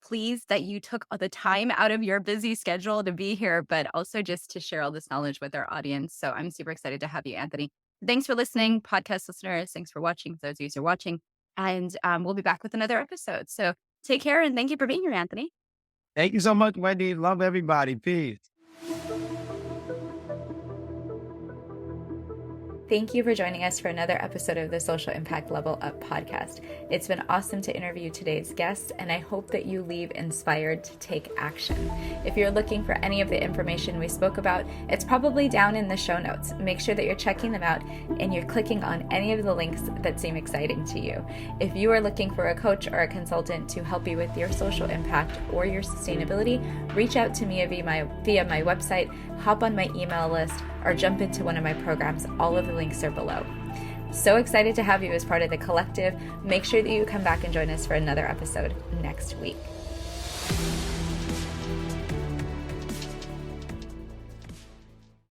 Speaker 1: pleased that you took all the time out of your busy schedule to be here, but also just to share all this knowledge with our audience. So I'm super excited to have you, Anthony. Thanks for listening, podcast listeners. Thanks for watching, for those of you who are watching. And we'll be back with another episode. So take care and thank you for being here, Anthony.
Speaker 2: Thank you so much, Wendy. Love everybody. Peace.
Speaker 1: Thank you for joining us for another episode of the Social Impact Level Up podcast. It's been awesome to interview today's guest, and I hope that you leave inspired to take action. If you're looking for any of the information we spoke about, it's probably down in the show notes. Make sure that you're checking them out and you're clicking on any of the links that seem exciting to you. If you are looking for a coach or a consultant to help you with your social impact or your sustainability, reach out to me via my website, hop on my email list, or jump into one of my programs. All of the links are below. So excited to have you as part of the collective. Make sure that you come back and join us for another episode next week.